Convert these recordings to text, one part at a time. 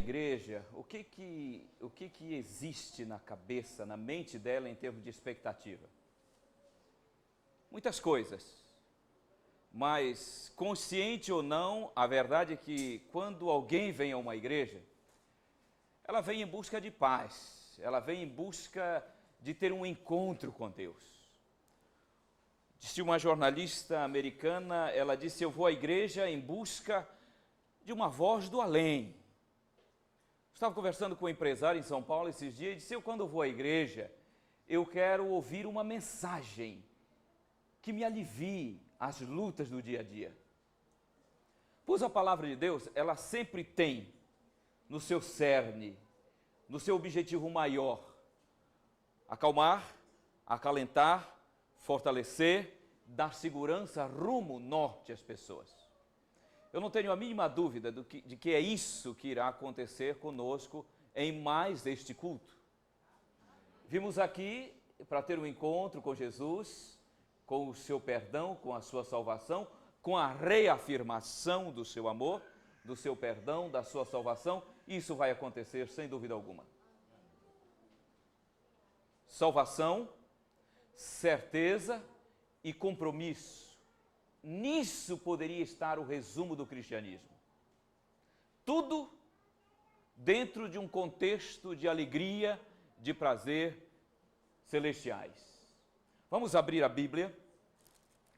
igreja, o que existe na cabeça, na mente dela em termos de expectativa? Muitas coisas, mas consciente ou não, a verdade é que quando alguém vem a uma igreja, ela vem em busca de paz, ela vem em busca de ter um encontro com Deus. Disse uma jornalista americana, ela disse: eu vou à igreja em busca de uma voz do além. Estava conversando com um empresário em São Paulo esses dias e disse: eu quando vou à igreja, eu quero ouvir uma mensagem que me alivie as lutas do dia a dia. Pois a palavra de Deus, ela sempre tem no seu cerne, no seu objetivo maior, acalmar, acalentar, fortalecer, dar segurança, rumo, norte às pessoas. Eu não tenho a mínima dúvida de que é isso que irá acontecer conosco em mais este culto. Vimos aqui para ter um encontro com Jesus, com o seu perdão, com a sua salvação, com a reafirmação do seu amor, do seu perdão, da sua salvação. Isso vai acontecer sem dúvida alguma. Salvação, certeza e compromisso. Nisso poderia estar o resumo do cristianismo. Tudo dentro de um contexto de alegria, de prazer celestiais. Vamos abrir a Bíblia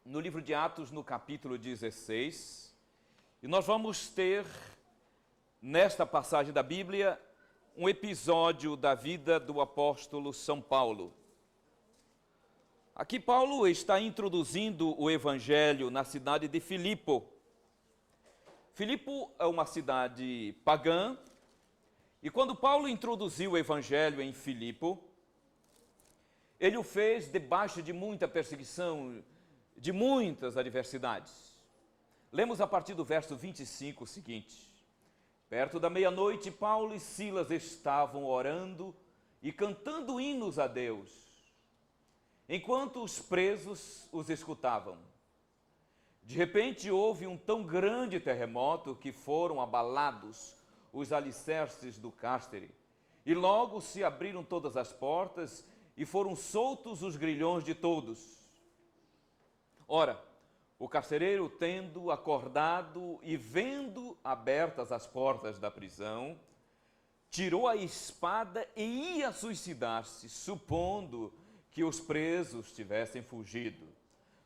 no livro de Atos, no capítulo 16, e nós vamos ter, nesta passagem da Bíblia, um episódio da vida do apóstolo São Paulo. Aqui Paulo está introduzindo o evangelho na cidade de Filipo. Filipo é uma cidade pagã, e quando Paulo introduziu o evangelho em Filipo, ele o fez debaixo de muita perseguição, de muitas adversidades. Lemos a partir do verso 25 o seguinte: perto da meia-noite, Paulo e Silas estavam orando e cantando hinos a Deus, enquanto os presos os escutavam. De repente houve um tão grande terremoto que foram abalados os alicerces do cárcere, e logo se abriram todas as portas e foram soltos os grilhões de todos. Ora, o carcereiro, tendo acordado e vendo abertas as portas da prisão, tirou a espada e ia suicidar-se, supondo que os presos tivessem fugido.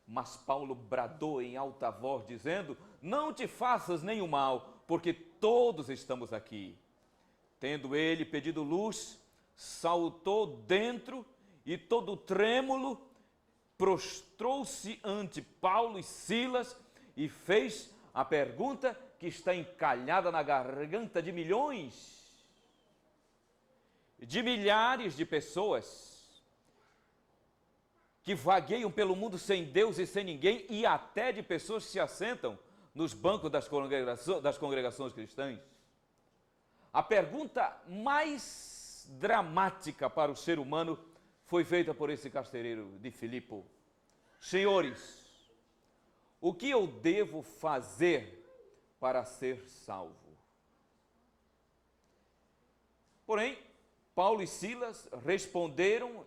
Mas Paulo bradou em alta voz, dizendo: não te faças nenhum mal, porque todos estamos aqui. Tendo ele pedido luz, saltou dentro e, todo trêmulo, prostrou-se ante Paulo e Silas e fez a pergunta que está encalhada na garganta de milhões, de milhares de pessoas que vagueiam pelo mundo sem Deus e sem ninguém, e até de pessoas que se assentam nos bancos das congregações cristãs. A pergunta mais dramática para o ser humano foi feita por esse carcereiro de Filipo: senhores, o que eu devo fazer para ser salvo? Porém, Paulo e Silas responderam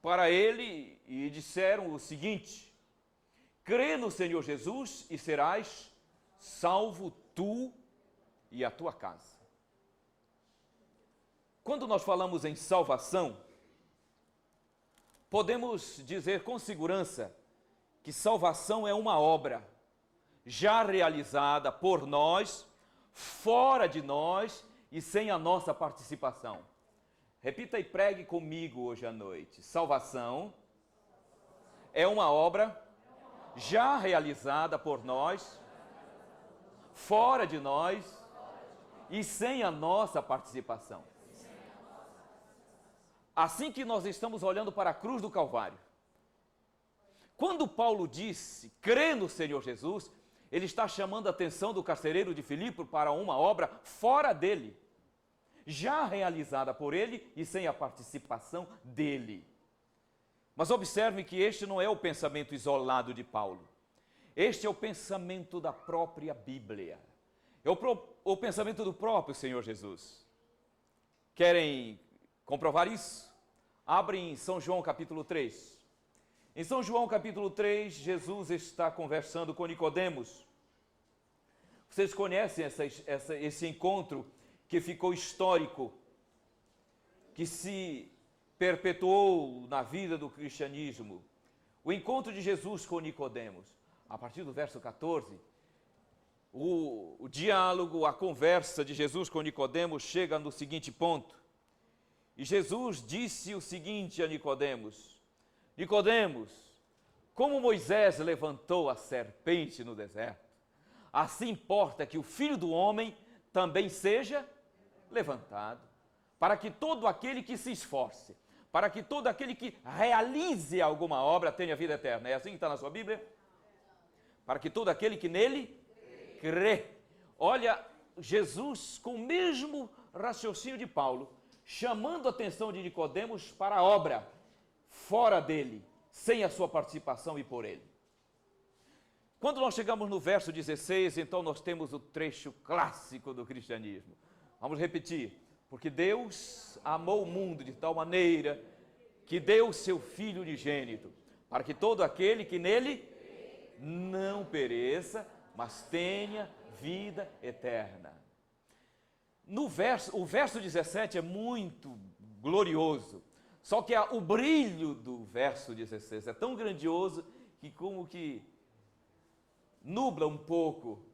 para ele e disseram o seguinte: crê no Senhor Jesus e serás salvo tu e a tua casa. Quando nós falamos em salvação, podemos dizer com segurança que salvação é uma obra já realizada por nós, fora de nós e sem a nossa participação. Repita e pregue comigo hoje à noite: salvação é uma obra já realizada por nós, fora de nós e sem a nossa participação. Assim que nós estamos olhando para a cruz do Calvário, quando Paulo disse crê no Senhor Jesus, ele está chamando a atenção do carcereiro de Filipo para uma obra fora dele, já realizada por ele e sem a participação dele. Mas observe que este não é o pensamento isolado de Paulo. Este é o pensamento da própria Bíblia. É o pensamento do próprio Senhor Jesus. Querem comprovar isso? Abrem em São João capítulo 3. Em São João capítulo 3, Jesus está conversando com Nicodemos. Vocês conhecem esse encontro que ficou histórico, que se perpetuou na vida do cristianismo. O encontro de Jesus com Nicodemos. A partir do verso 14, o diálogo, a conversa de Jesus com Nicodemos chega no seguinte ponto. E Jesus disse o seguinte a Nicodemos: Nicodemos, como Moisés levantou a serpente no deserto, assim importa que o Filho do Homem também seja levantado, para que todo aquele que se esforce, para que todo aquele que realize alguma obra tenha vida eterna. É assim que está na sua Bíblia? Para que todo aquele que nele crê. Olha, Jesus, com o mesmo raciocínio de Paulo, chamando a atenção de Nicodemos para a obra, fora dele, sem a sua participação e por ele. Quando nós chegamos no verso 16, então nós temos o trecho clássico do cristianismo. Vamos repetir. Porque Deus amou o mundo de tal maneira que deu o seu Filho unigênito, para que todo aquele que nele não pereça, mas tenha vida eterna. O verso 17 é muito glorioso, só que o brilho do verso 16 é tão grandioso que como que nubla um pouco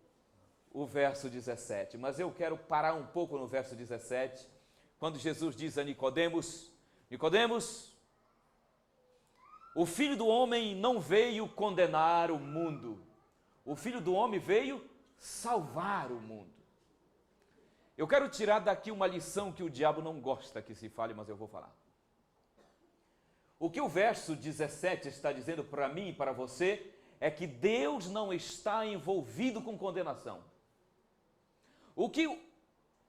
o verso 17, mas eu quero parar um pouco no verso 17, quando Jesus diz a Nicodemos: Nicodemos, o Filho do Homem não veio condenar o mundo, o Filho do Homem veio salvar o mundo. Eu quero tirar daqui uma lição que o diabo não gosta que se fale, mas eu vou falar. O que o verso 17 está dizendo para mim e para você é que Deus não está envolvido com condenação. O que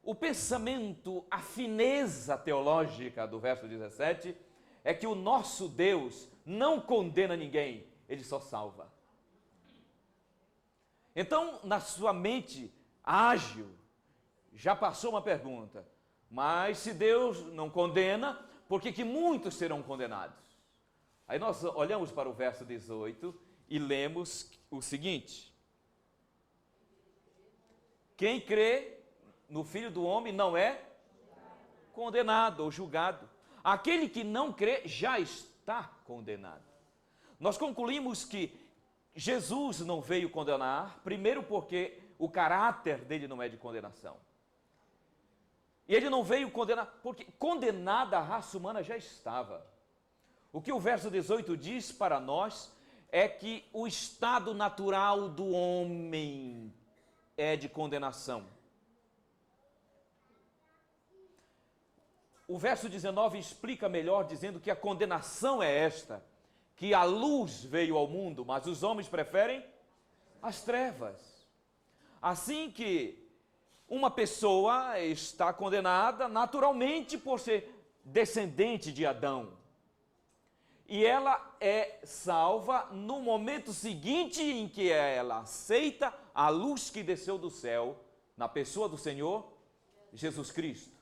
o pensamento, a fineza teológica do verso 17 é que o nosso Deus não condena ninguém, ele só salva. Então, na sua mente ágil, já passou uma pergunta: mas se Deus não condena, por que muitos serão condenados? Aí nós olhamos para o verso 18 e lemos o seguinte: quem crê no Filho do Homem não é condenado ou julgado. Aquele que não crê já está condenado. Nós concluímos que Jesus não veio condenar, primeiro porque o caráter dele não é de condenação. E ele não veio condenar, porque condenada a raça humana já estava. O que o verso 18 diz para nós é que o estado natural do homem é de condenação. O verso 19 explica melhor, dizendo que a condenação é esta, que a luz veio ao mundo, mas os homens preferem as trevas. Assim que uma pessoa está condenada naturalmente por ser descendente de Adão. E ela é salva no momento seguinte em que ela aceita a luz que desceu do céu, na pessoa do Senhor Jesus Cristo.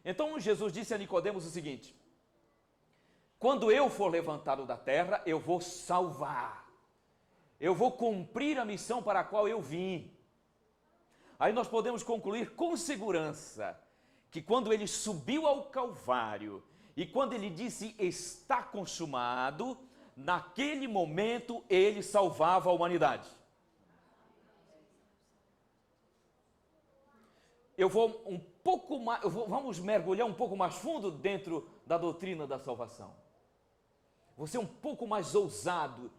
Então Jesus disse a Nicodemos o seguinte: quando eu for levantado da terra, eu vou salvar, eu vou cumprir a missão para a qual eu vim. Aí nós podemos concluir com segurança que quando ele subiu ao Calvário e quando ele disse está consumado, naquele momento ele salvava a humanidade. Vamos mergulhar um pouco mais fundo dentro da doutrina da salvação. Vou ser um pouco mais ousado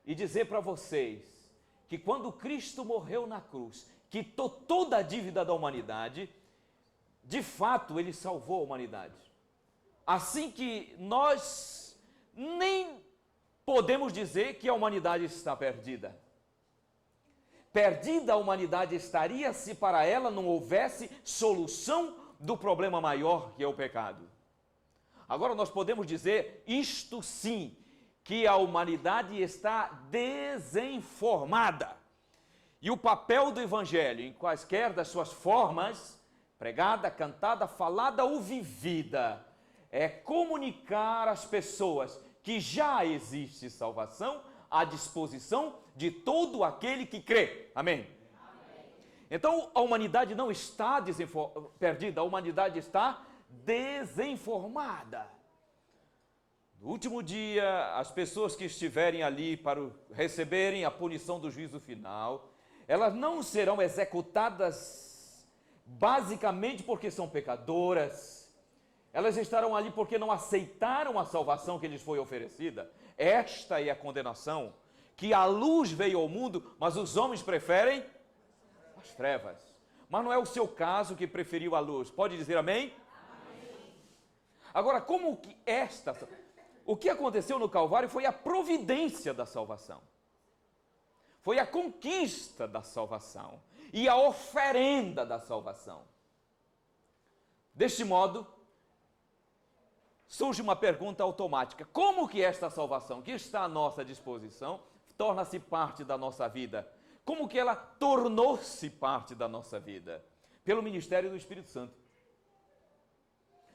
e dizer para vocês que quando Cristo morreu na cruz, quitou toda a dívida da humanidade, de fato ele salvou a humanidade. Assim que nós nem podemos dizer que a humanidade está perdida. Perdida a humanidade estaria se para ela não houvesse solução do problema maior que é o pecado. Agora nós podemos dizer isto sim, que a humanidade está desinformada. E o papel do Evangelho, em quaisquer das suas formas, pregada, cantada, falada ou vivida, é comunicar às pessoas que já existe salvação à disposição de todo aquele que crê. Amém? Então, a humanidade não está perdida, a humanidade está desinformada. No último dia, as pessoas que estiverem ali para receberem a punição do juízo final, elas não serão executadas basicamente porque são pecadoras. Elas estarão ali porque não aceitaram a salvação que lhes foi oferecida. Esta é a condenação, que a luz veio ao mundo, mas os homens preferem as trevas. Mas não é o seu caso que preferiu a luz. Pode dizer amém? Amém. Agora, o que aconteceu no Calvário foi a providência da salvação. Foi a conquista da salvação e a oferenda da salvação. Deste modo, surge uma pergunta automática: como que esta salvação que está à nossa disposição torna-se parte da nossa vida? Como que ela tornou-se parte da nossa vida? Pelo ministério do Espírito Santo.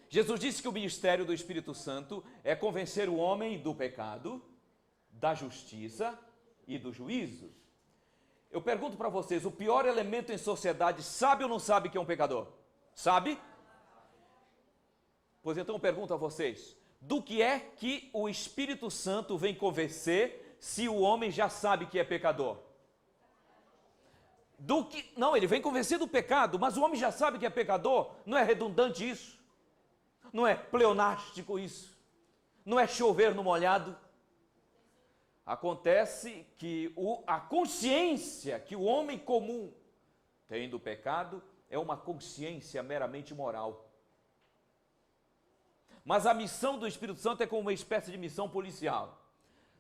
Jesus disse que o ministério do Espírito Santo é convencer o homem do pecado, da justiça e do juízo. Eu pergunto para vocês, o pior elemento em sociedade sabe ou não sabe que é um pecador? Sabe? Pois então eu pergunto a vocês, do que é que o Espírito Santo vem convencer se o homem já sabe que é pecador? Não, ele vem convencer do pecado, mas o homem já sabe que é pecador. Não é redundante isso? Não é pleonástico isso? Não é chover no molhado? Acontece que a consciência que o homem comum tem do pecado é uma consciência meramente moral. Mas a missão do Espírito Santo é como uma espécie de missão policial.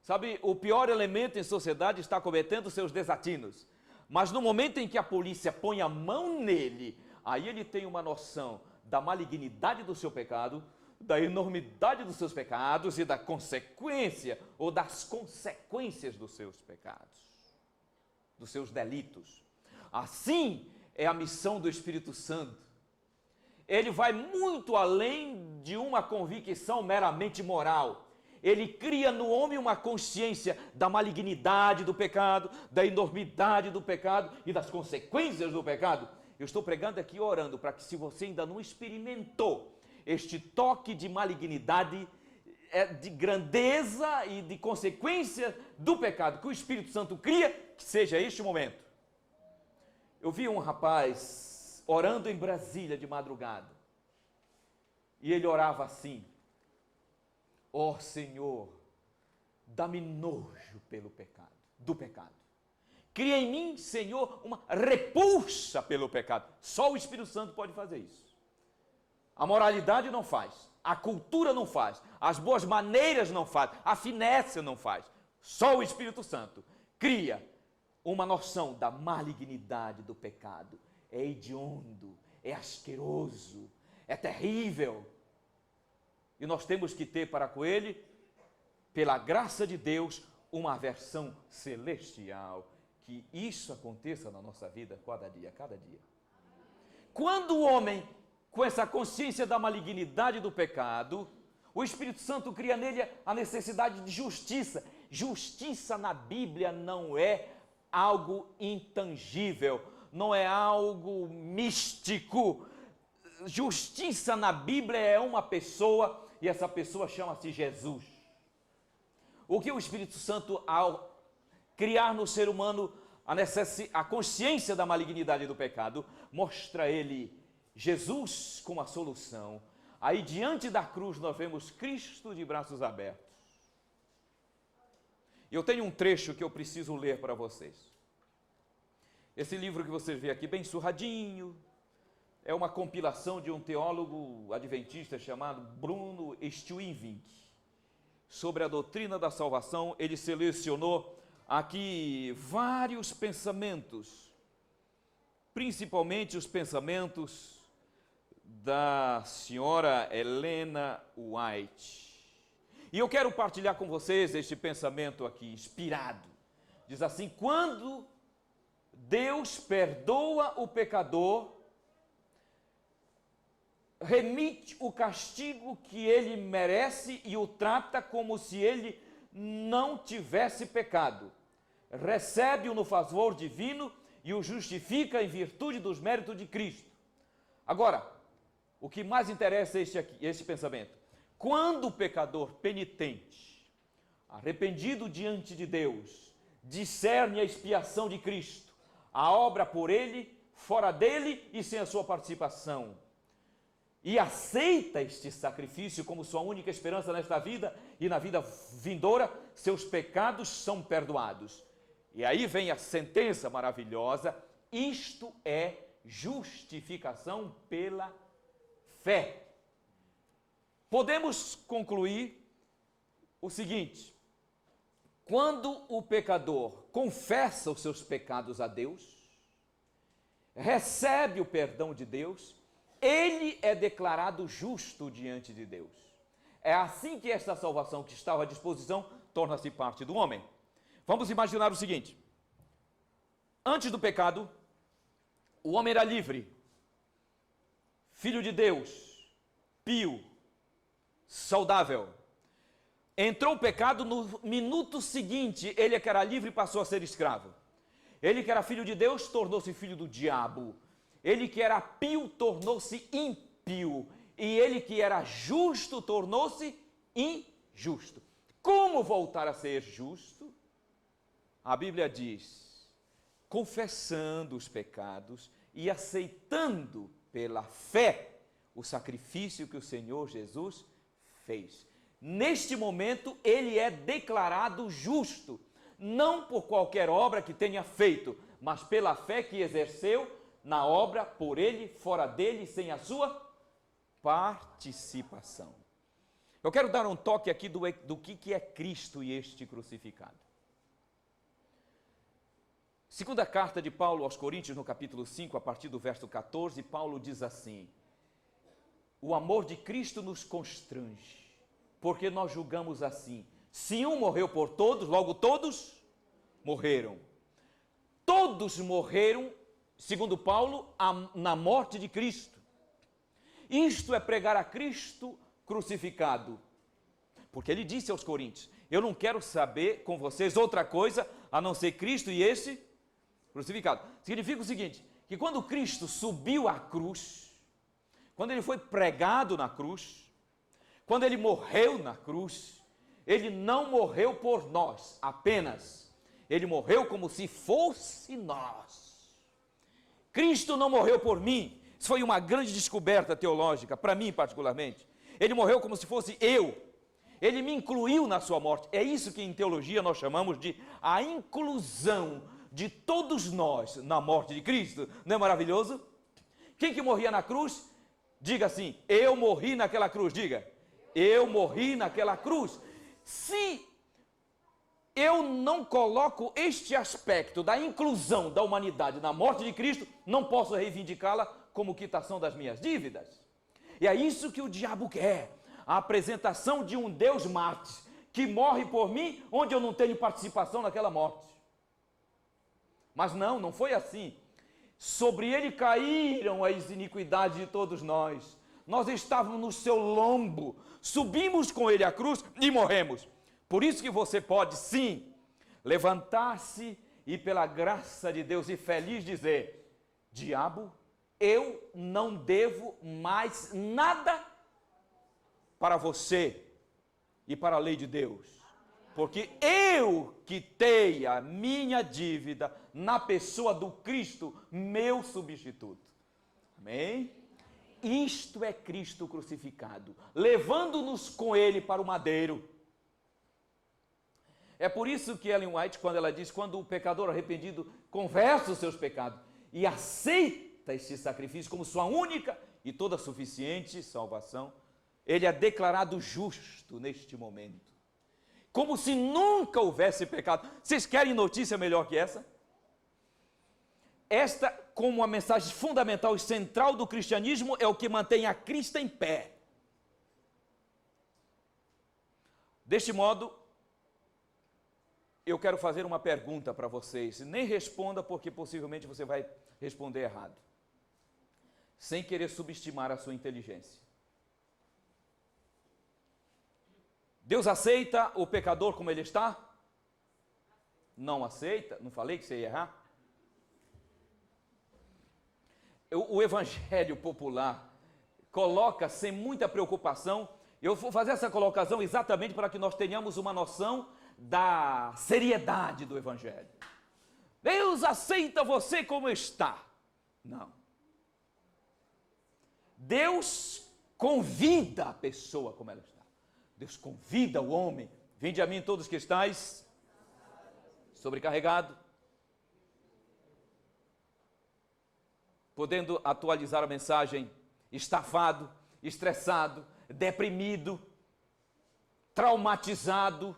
Sabe, o pior elemento em sociedade está cometendo seus desatinos. Mas no momento em que a polícia põe a mão nele, aí ele tem uma noção da malignidade do seu pecado, da enormidade dos seus pecados e da consequência ou das consequências dos seus pecados, dos seus delitos. Assim é a missão do Espírito Santo. Ele vai muito além de uma convicção meramente moral. Ele cria no homem uma consciência da malignidade do pecado, da enormidade do pecado e das consequências do pecado. Eu estou pregando aqui orando para que, se você ainda não experimentou este toque de malignidade, de grandeza e de consequência do pecado que o Espírito Santo cria, que seja este o momento. Eu vi um rapaz orando em Brasília de madrugada, e ele orava assim: ó Senhor, dá-me nojo do pecado. Cria em mim, Senhor, uma repulsa pelo pecado. Só o Espírito Santo pode fazer isso. A moralidade não faz, a cultura não faz, as boas maneiras não faz, a finesse não faz. Só o Espírito Santo cria uma noção da malignidade do pecado. É hediondo, é asqueroso, é terrível. E nós temos que ter para com ele, pela graça de Deus, uma aversão celestial. Que isso aconteça na nossa vida cada dia. Quando o homem, com essa consciência da malignidade do pecado, o Espírito Santo cria nele a necessidade de justiça. Justiça na Bíblia não é algo intangível, não é algo místico. Justiça na Bíblia é uma pessoa, e essa pessoa chama-se Jesus. O que o Espírito Santo, ao criar no ser humano a consciência da malignidade do pecado, mostra a ele Jesus como a solução. Aí diante da cruz nós vemos Cristo de braços abertos. Eu tenho um trecho que eu preciso ler para vocês. Esse livro que vocês veem aqui, bem surradinho, é uma compilação de um teólogo adventista chamado Bruno Stuyvesant. Sobre a doutrina da salvação, ele selecionou aqui vários pensamentos, principalmente os pensamentos da senhora Helena White. E eu quero partilhar com vocês este pensamento aqui, inspirado. Diz assim: quando Deus perdoa o pecador, remite o castigo que ele merece e o trata como se ele não tivesse pecado. Recebe-o no favor divino e o justifica em virtude dos méritos de Cristo. Agora, o que mais interessa é este pensamento. Quando o pecador penitente, arrependido diante de Deus, discerne a expiação de Cristo, a obra por ele, fora dele e sem a sua participação, e aceita este sacrifício como sua única esperança nesta vida e na vida vindoura, seus pecados são perdoados. E aí vem a sentença maravilhosa: isto é justificação pela fé. Podemos concluir o seguinte: quando o pecador confessa os seus pecados a Deus, recebe o perdão de Deus, ele é declarado justo diante de Deus. É assim que esta salvação que estava à disposição torna-se parte do homem. Vamos imaginar o seguinte: antes do pecado, o homem era livre, filho de Deus, pio, saudável. Entrou o pecado, no minuto seguinte, ele que era livre passou a ser escravo. Ele que era filho de Deus tornou-se filho do diabo. Ele que era pio tornou-se impio. E ele que era justo tornou-se injusto. Como voltar a ser justo? A Bíblia diz: confessando os pecados e aceitando pela fé o sacrifício que o Senhor Jesus fez. Neste momento, ele é declarado justo, não por qualquer obra que tenha feito, mas pela fé que exerceu na obra por ele, fora dele, sem a sua participação. Eu quero dar um toque aqui do que é Cristo e este crucificado. Segunda carta de Paulo aos Coríntios, no capítulo 5, a partir do verso 14, Paulo diz assim: o amor de Cristo nos constrange, porque nós julgamos assim: se um morreu por todos, logo todos morreram. Todos morreram, segundo Paulo, na morte de Cristo. Isto é pregar a Cristo crucificado. Porque ele disse aos Coríntios: eu não quero saber com vocês outra coisa a não ser Cristo e este crucificado. Significa o seguinte: que quando Cristo subiu à cruz, quando ele foi pregado na cruz, quando ele morreu na cruz, ele não morreu por nós apenas, ele morreu como se fosse nós. Cristo não morreu por mim. Isso foi uma grande descoberta teológica, para mim particularmente. Ele morreu como se fosse eu. Ele me incluiu na sua morte. É isso que em teologia nós chamamos de a inclusão de todos nós na morte de Cristo. Não é maravilhoso? Quem que morria na cruz? Diga assim: eu morri naquela cruz. Diga: eu morri naquela cruz. Se eu não coloco este aspecto da inclusão da humanidade na morte de Cristo, não posso reivindicá-la como quitação das minhas dívidas. E é isso que o diabo quer: a apresentação de um Deus mártir, que morre por mim, onde eu não tenho participação naquela morte. Mas não foi assim. Sobre ele caíram as iniquidades de todos nós. Nós estávamos no seu lombo, subimos com ele à cruz e morremos. Por isso que você pode, sim, levantar-se e, pela graça de Deus, e feliz dizer: diabo, eu não devo mais nada para você e para a lei de Deus, porque eu quitei a minha dívida na pessoa do Cristo, meu substituto. Amém? Isto é Cristo crucificado, levando-nos com ele para o madeiro. É por isso que Ellen White, quando ela diz: quando o pecador arrependido confessa os seus pecados e aceita este sacrifício como sua única e toda suficiente salvação, ele é declarado justo neste momento, como se nunca houvesse pecado. Vocês querem notícia melhor que essa? Esta, como a mensagem fundamental e central do cristianismo, é o que mantém a Cristo em pé. Deste modo, eu quero fazer uma pergunta para vocês. Nem responda, porque possivelmente você vai responder errado. Sem querer subestimar a sua inteligência. Deus aceita o pecador como ele está? Não aceita? Não falei que você ia errar? O evangelho popular coloca sem muita preocupação. Eu vou fazer essa colocação exatamente para que nós tenhamos uma noção da seriedade do evangelho. Deus aceita você como está. Não. Deus convida a pessoa como ela está. Deus convida o homem. Vinde a mim todos que estáis sobrecarregado. Podendo atualizar a mensagem, estafado, estressado, deprimido, traumatizado,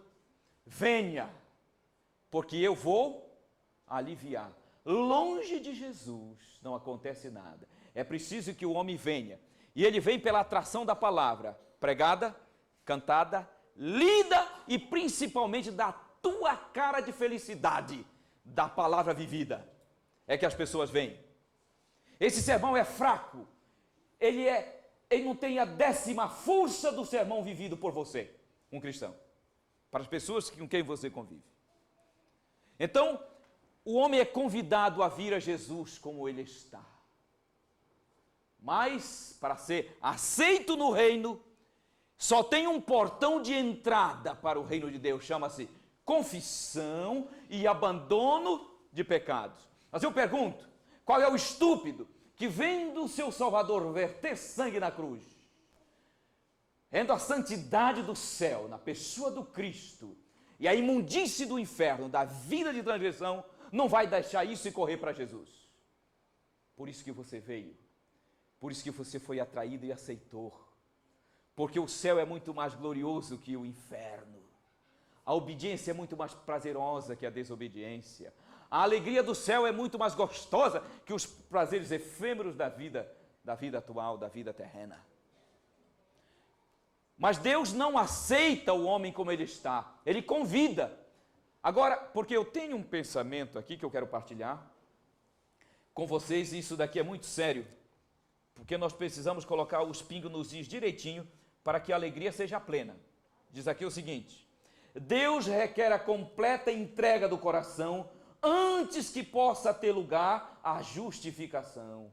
venha, porque eu vou aliviar. Longe de Jesus não acontece nada. É preciso que o homem venha. E ele vem pela atração da palavra, pregada, cantada, lida e principalmente da tua cara de felicidade, da palavra vivida. É que as pessoas vêm. Esse sermão é fraco. Ele não tem a 10ª força do sermão vivido por você, um cristão. Para as pessoas com quem você convive. Então, o homem é convidado a vir a Jesus como ele está. Mas, para ser aceito no reino, só tem um portão de entrada para o reino de Deus. Chama-se confissão e abandono de pecados. Mas eu pergunto, qual é o estúpido que vendo o seu Salvador verter sangue na cruz, vendo a santidade do céu na pessoa do Cristo e a imundície do inferno, da vida de transgressão, não vai deixar isso e correr para Jesus? Por isso que você veio, por isso que você foi atraído e aceitou, porque o céu é muito mais glorioso que o inferno, a obediência é muito mais prazerosa que a desobediência, a alegria do céu é muito mais gostosa que os prazeres efêmeros da vida atual, da vida terrena. Mas Deus não aceita o homem como ele está, ele convida. Agora, porque eu tenho um pensamento aqui que eu quero partilhar com vocês, e isso daqui é muito sério, porque nós precisamos colocar os pingos nos is direitinho para que a alegria seja plena. Diz aqui o seguinte: Deus requer a completa entrega do coração antes que possa ter lugar a justificação.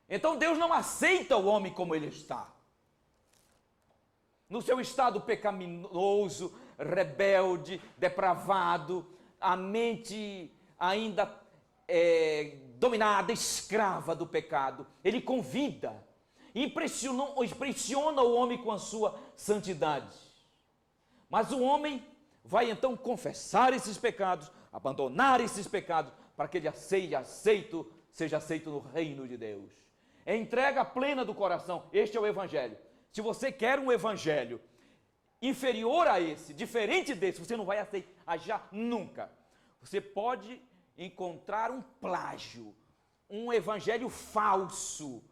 Então Deus não aceita o homem como ele está. No seu estado pecaminoso, rebelde, depravado, a mente ainda dominada, escrava do pecado. Ele convida, impressiona o homem com a sua santidade. Mas o homem vai então confessar esses pecados, abandonar esses pecados, para que ele seja aceito no reino de Deus. É entrega plena do coração. Este é o evangelho. Se você quer um evangelho inferior a esse, diferente desse, você não vai aceitar já nunca. Você pode encontrar um plágio, um evangelho falso,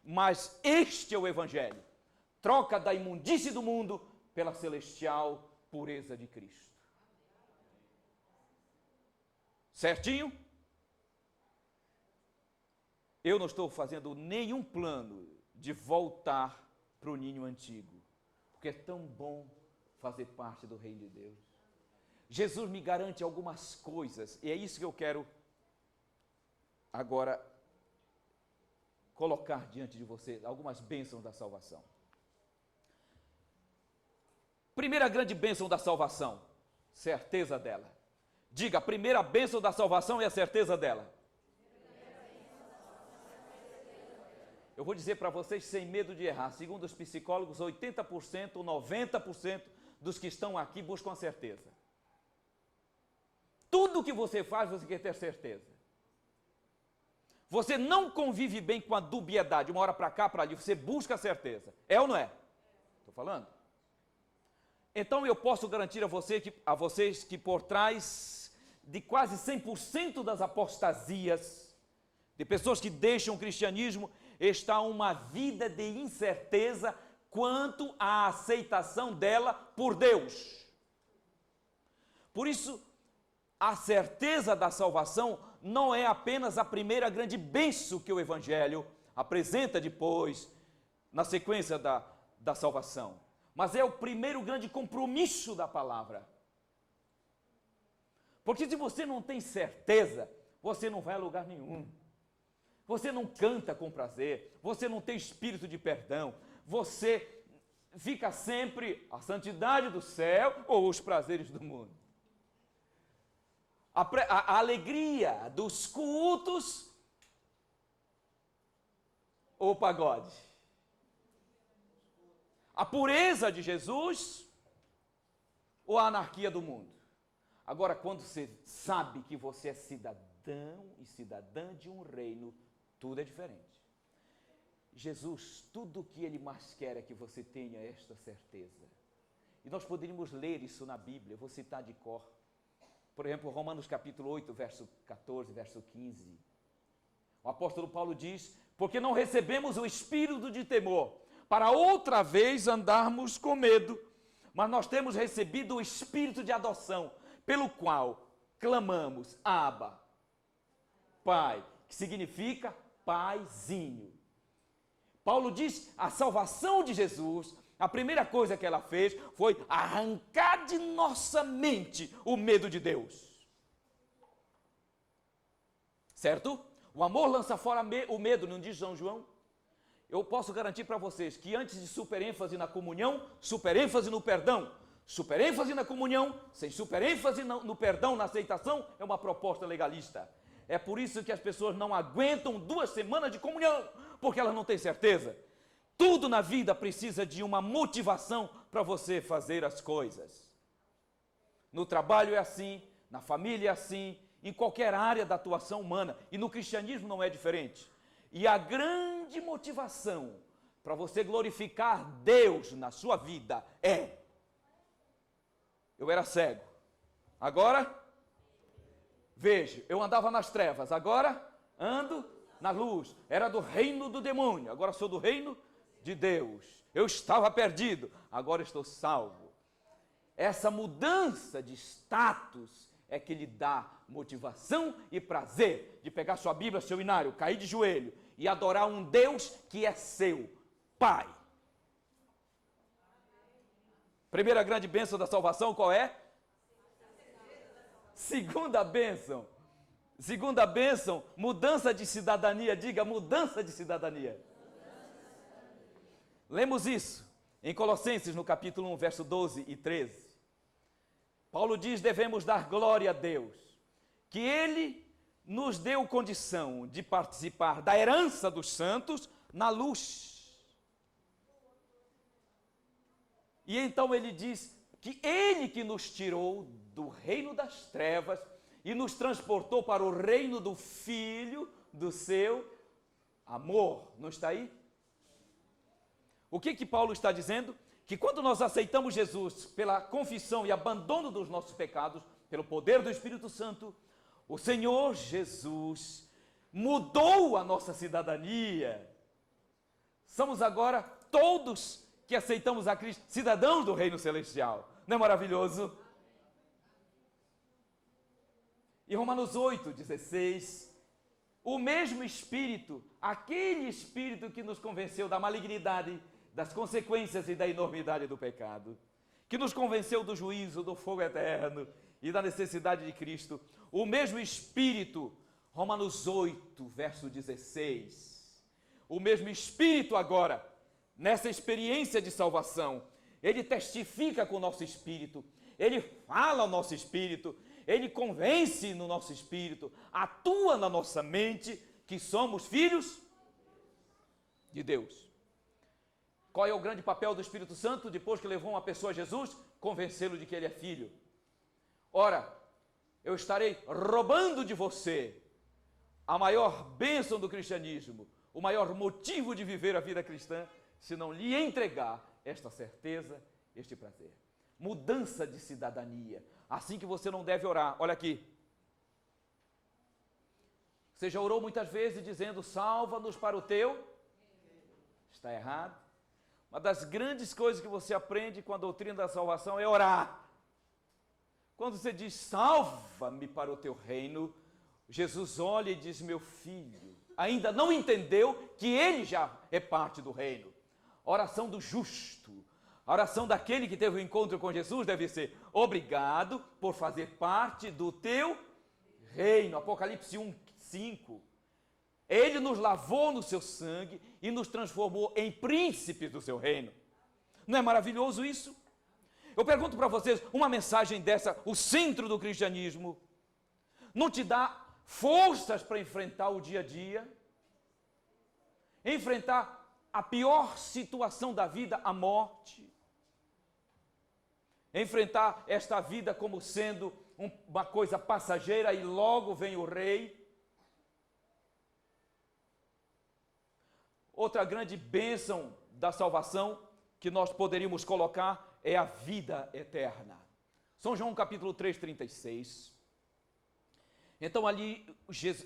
mas este é o evangelho. Troca da imundície do mundo pela celestial pureza de Cristo. Certinho? Eu não estou fazendo nenhum plano de voltar para o ninho antigo, porque é tão bom fazer parte do reino de Deus. Jesus me garante algumas coisas, e é isso que eu quero agora colocar diante de você, algumas bênçãos da salvação. Primeira grande bênção da salvação, certeza dela. Diga, a primeira bênção da salvação é a certeza dela. Eu vou dizer para vocês sem medo de errar, segundo os psicólogos, 80%, 90% dos que estão aqui buscam a certeza. Tudo que você faz, você quer ter certeza. Você não convive bem com a dubiedade, uma hora para cá, para ali, você busca a certeza. É ou não é? Estou falando? Então eu posso garantir a vocês que por trás de quase 100% das apostasias, de pessoas que deixam o cristianismo, está uma vida de incerteza quanto à aceitação dela por Deus. Por isso, a certeza da salvação não é apenas a primeira grande bênção que o Evangelho apresenta depois, na sequência da salvação, mas é o primeiro grande compromisso da palavra. Porque se você não tem certeza, você não vai a lugar nenhum. Você não canta com prazer, você não tem espírito de perdão, você fica sempre a santidade do céu ou os prazeres do mundo. A alegria dos cultos ou pagode. A pureza de Jesus ou a anarquia do mundo. Agora, quando você sabe que você é cidadão e cidadã de um reino, tudo é diferente. Jesus, tudo o que Ele mais quer é que você tenha esta certeza. E nós poderíamos ler isso na Bíblia, eu vou citar de cor. Por exemplo, Romanos capítulo 8, verso 14, verso 15. O apóstolo Paulo diz, porque não recebemos o espírito de temor, para outra vez andarmos com medo, mas nós temos recebido o espírito de adoção, pelo qual clamamos, Abba, Pai, que significa paizinho. Paulo diz, a salvação de Jesus, a primeira coisa que ela fez foi arrancar de nossa mente o medo de Deus. Certo? O amor lança fora o medo, não diz São João? Eu posso garantir para vocês que antes de superênfase na comunhão, superênfase no perdão. Superênfase na comunhão, sem superênfase no perdão, na aceitação, é uma proposta legalista. É por isso que as pessoas não aguentam 2 semanas de comunhão, porque elas não têm certeza. Tudo na vida precisa de uma motivação para você fazer as coisas. No trabalho é assim, na família é assim, em qualquer área da atuação humana. E no cristianismo não é diferente. E a grande motivação para você glorificar Deus na sua vida é: eu era cego, agora vejo, eu andava nas trevas, agora ando na luz, era do reino do demônio, agora sou do reino de Deus, eu estava perdido, agora estou salvo. Essa mudança de status é que lhe dá motivação e prazer de pegar sua Bíblia, seu inário, cair de joelho e adorar um Deus que é seu Pai. Primeira grande bênção da salvação, qual é? Segunda bênção, mudança de cidadania. Diga, mudança de cidadania. Lemos isso em Colossenses, no capítulo 1, verso 12 e 13. Paulo diz, devemos dar glória a Deus, que Ele nos deu condição de participar da herança dos santos na luz. E então ele diz que Ele que nos tirou do reino das trevas e nos transportou para o reino do Filho do seu amor. Não está aí? O que Paulo está dizendo? Que quando nós aceitamos Jesus pela confissão e abandono dos nossos pecados, pelo poder do Espírito Santo, o Senhor Jesus mudou a nossa cidadania. Somos agora todos que aceitamos a Cristo, cidadãos do reino celestial. Não é maravilhoso? Em Romanos 8, 16, o mesmo Espírito, aquele Espírito que nos convenceu da malignidade, das consequências e da enormidade do pecado, que nos convenceu do juízo, do fogo eterno e da necessidade de Cristo, o mesmo Espírito, Romanos 8, verso 16, o mesmo Espírito agora, nessa experiência de salvação, Ele testifica com o nosso espírito, Ele fala ao nosso espírito, Ele convence no nosso espírito, atua na nossa mente que somos filhos de Deus. Qual é o grande papel do Espírito Santo depois que levou uma pessoa a Jesus? Convencê-lo de que ele é filho. Ora, eu estarei roubando de você a maior bênção do cristianismo, o maior motivo de viver a vida cristã, se não lhe entregar esta certeza, este prazer. Mudança de cidadania. Assim que você não deve orar. Olha aqui. Você já orou muitas vezes dizendo, salva-nos para o teu? Está errado. Uma das grandes coisas que você aprende com a doutrina da salvação é orar. Quando você diz, salva-me para o teu reino, Jesus olha e diz, meu filho, ainda não entendeu que ele já é parte do reino. A oração do justo, a oração daquele que teve um encontro com Jesus deve ser, obrigado por fazer parte do teu reino. Apocalipse 1:5. Ele nos lavou no seu sangue e nos transformou em príncipes do seu reino. Não é maravilhoso isso? Eu pergunto para vocês, uma mensagem dessa, o centro do cristianismo, não te dá forças para enfrentar o dia a dia? Enfrentar a pior situação da vida, a morte? Enfrentar esta vida como sendo uma coisa passageira e logo vem o rei? Outra grande bênção da salvação que nós poderíamos colocar é a vida eterna. São João capítulo 3:36. Então ali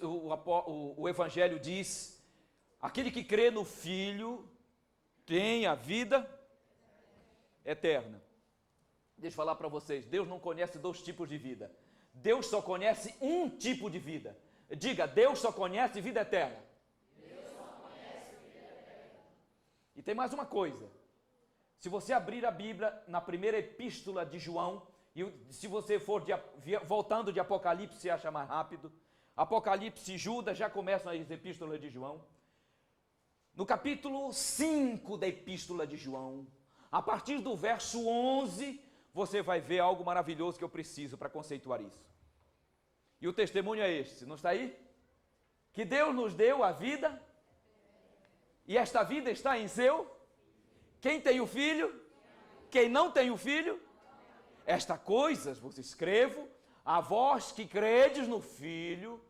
o Evangelho diz, aquele que crê no Filho tem a vida eterna. Deixa eu falar para vocês, Deus não conhece dois tipos de vida. Deus só conhece um tipo de vida. Diga, Deus só conhece vida eterna. Deus só conhece vida eterna. E tem mais uma coisa. Se você abrir a Bíblia na primeira epístola de João, e se você for voltando de Apocalipse, você acha mais rápido. Apocalipse e Judas já começam as epístolas de João. No capítulo 5 da epístola de João, a partir do verso 11, você vai ver algo maravilhoso que eu preciso para conceituar isso. E o testemunho é este, não está aí? Que Deus nos deu a vida, e esta vida está em seu. Quem tem o Filho? Quem não tem o Filho? Esta coisas vos escrevo, a vós que credes no Filho,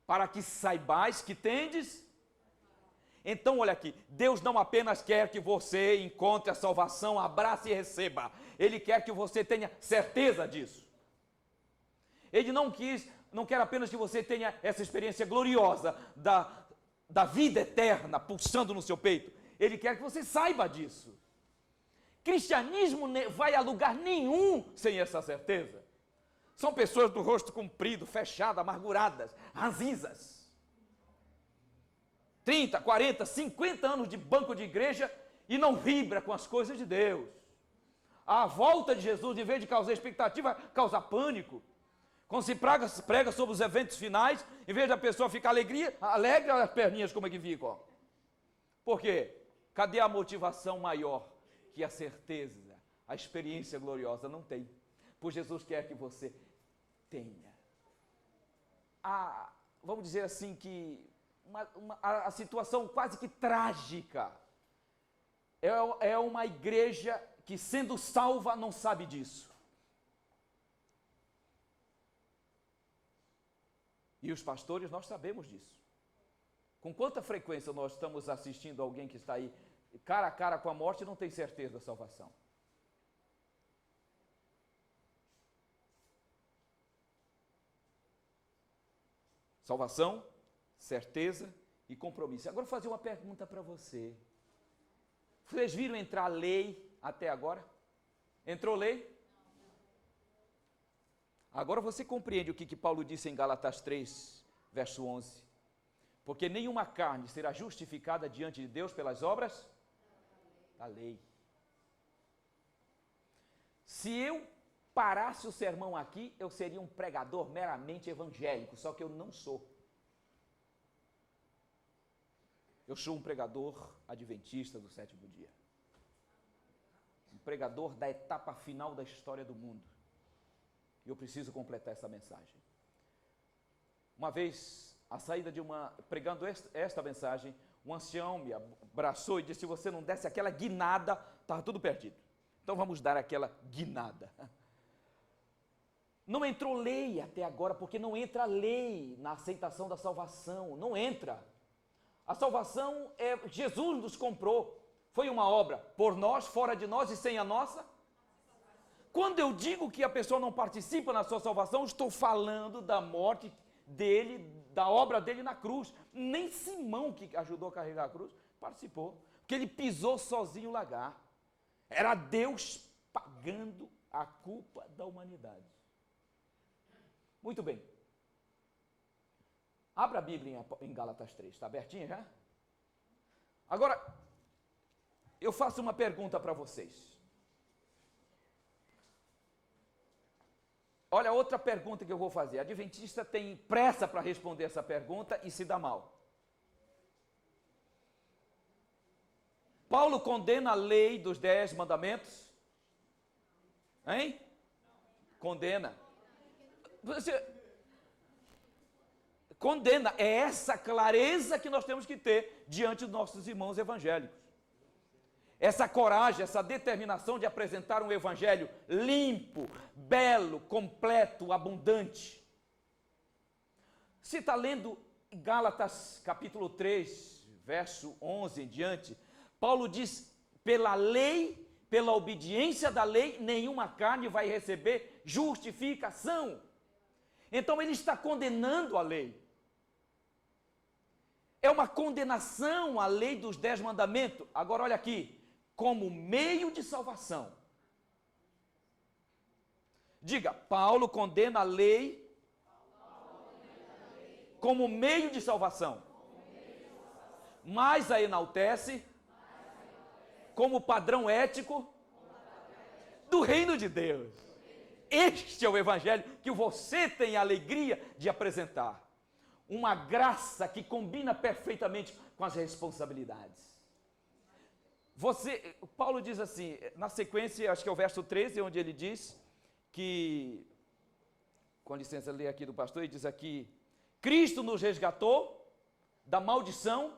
para que saibais que tendes. Então, olha aqui, Deus não apenas quer que você encontre a salvação, abrace e receba. Ele quer que você tenha certeza disso. Ele não quer apenas que você tenha essa experiência gloriosa da vida eterna pulsando no seu peito. Ele quer que você saiba disso. Cristianismo vai a lugar nenhum sem essa certeza. São pessoas do rosto comprido, fechado, amarguradas, ranzinzas. 30, 40, 50 anos de banco de igreja e não vibra com as coisas de Deus. A volta de Jesus, em vez de causar expectativa, causa pânico. Quando se prega sobre os eventos finais, em vez da pessoa ficar alegre, as perninhas como é que ficam. Por quê? Cadê a motivação maior que a certeza, a experiência gloriosa? Não tem. Pois Jesus quer que você tenha. Vamos dizer assim que a situação quase que trágica é uma igreja que, sendo salva, não sabe disso. E os pastores, nós sabemos disso. Com quanta frequência nós estamos assistindo alguém que está aí cara a cara com a morte e não tem certeza da salvação? Salvação, certeza e compromisso. Agora eu vou fazer uma pergunta para você. Vocês viram entrar lei até agora? Entrou lei? Agora você compreende o que Paulo disse em Gálatas 3, verso 11. Porque nenhuma carne será justificada diante de Deus pelas obras da lei. Se eu parasse o sermão aqui, eu seria um pregador meramente evangélico, só que eu não sou. Eu sou um pregador adventista do sétimo dia. Um pregador da etapa final da história do mundo. E eu preciso completar essa mensagem. Uma vez, pregando esta mensagem, um ancião me abraçou e disse, se você não desse aquela guinada, estava tudo perdido. Então vamos dar aquela guinada. Não entrou lei até agora, porque não entra lei na aceitação da salvação, não entra. A salvação Jesus nos comprou, foi uma obra por nós, fora de nós e sem a nossa. Quando eu digo que a pessoa não participa na sua salvação, estou falando da morte dele, da obra dele na cruz. Nem Simão, que ajudou a carregar a cruz, participou, porque ele pisou sozinho o lagar. Era Deus pagando a culpa da humanidade. Muito bem. Abra a Bíblia em Gálatas 3, está abertinha já? Agora, eu faço uma pergunta para vocês. Olha, outra pergunta que eu vou fazer. A adventista tem pressa para responder essa pergunta e se dá mal. Paulo condena a lei dos 10 mandamentos? Hein? Condena. Você condena. É essa clareza que nós temos que ter diante dos nossos irmãos evangélicos. Essa coragem, essa determinação de apresentar um evangelho limpo, belo, completo, abundante. Se está lendo Gálatas capítulo 3, verso 11 em diante, Paulo diz, pela lei, pela obediência da lei, nenhuma carne vai receber justificação. Então ele está condenando a lei. É uma condenação à lei dos 10 mandamentos. Agora olha aqui, como meio de salvação. Diga, Paulo condena a lei como meio de salvação, mas a enaltece como padrão ético do reino de Deus. Este é o evangelho que você tem a alegria de apresentar. Uma graça que combina perfeitamente com as responsabilidades. Paulo diz assim, na sequência, acho que é o verso 13, onde ele diz que, com licença, ler aqui do pastor, ele diz aqui, Cristo nos resgatou da maldição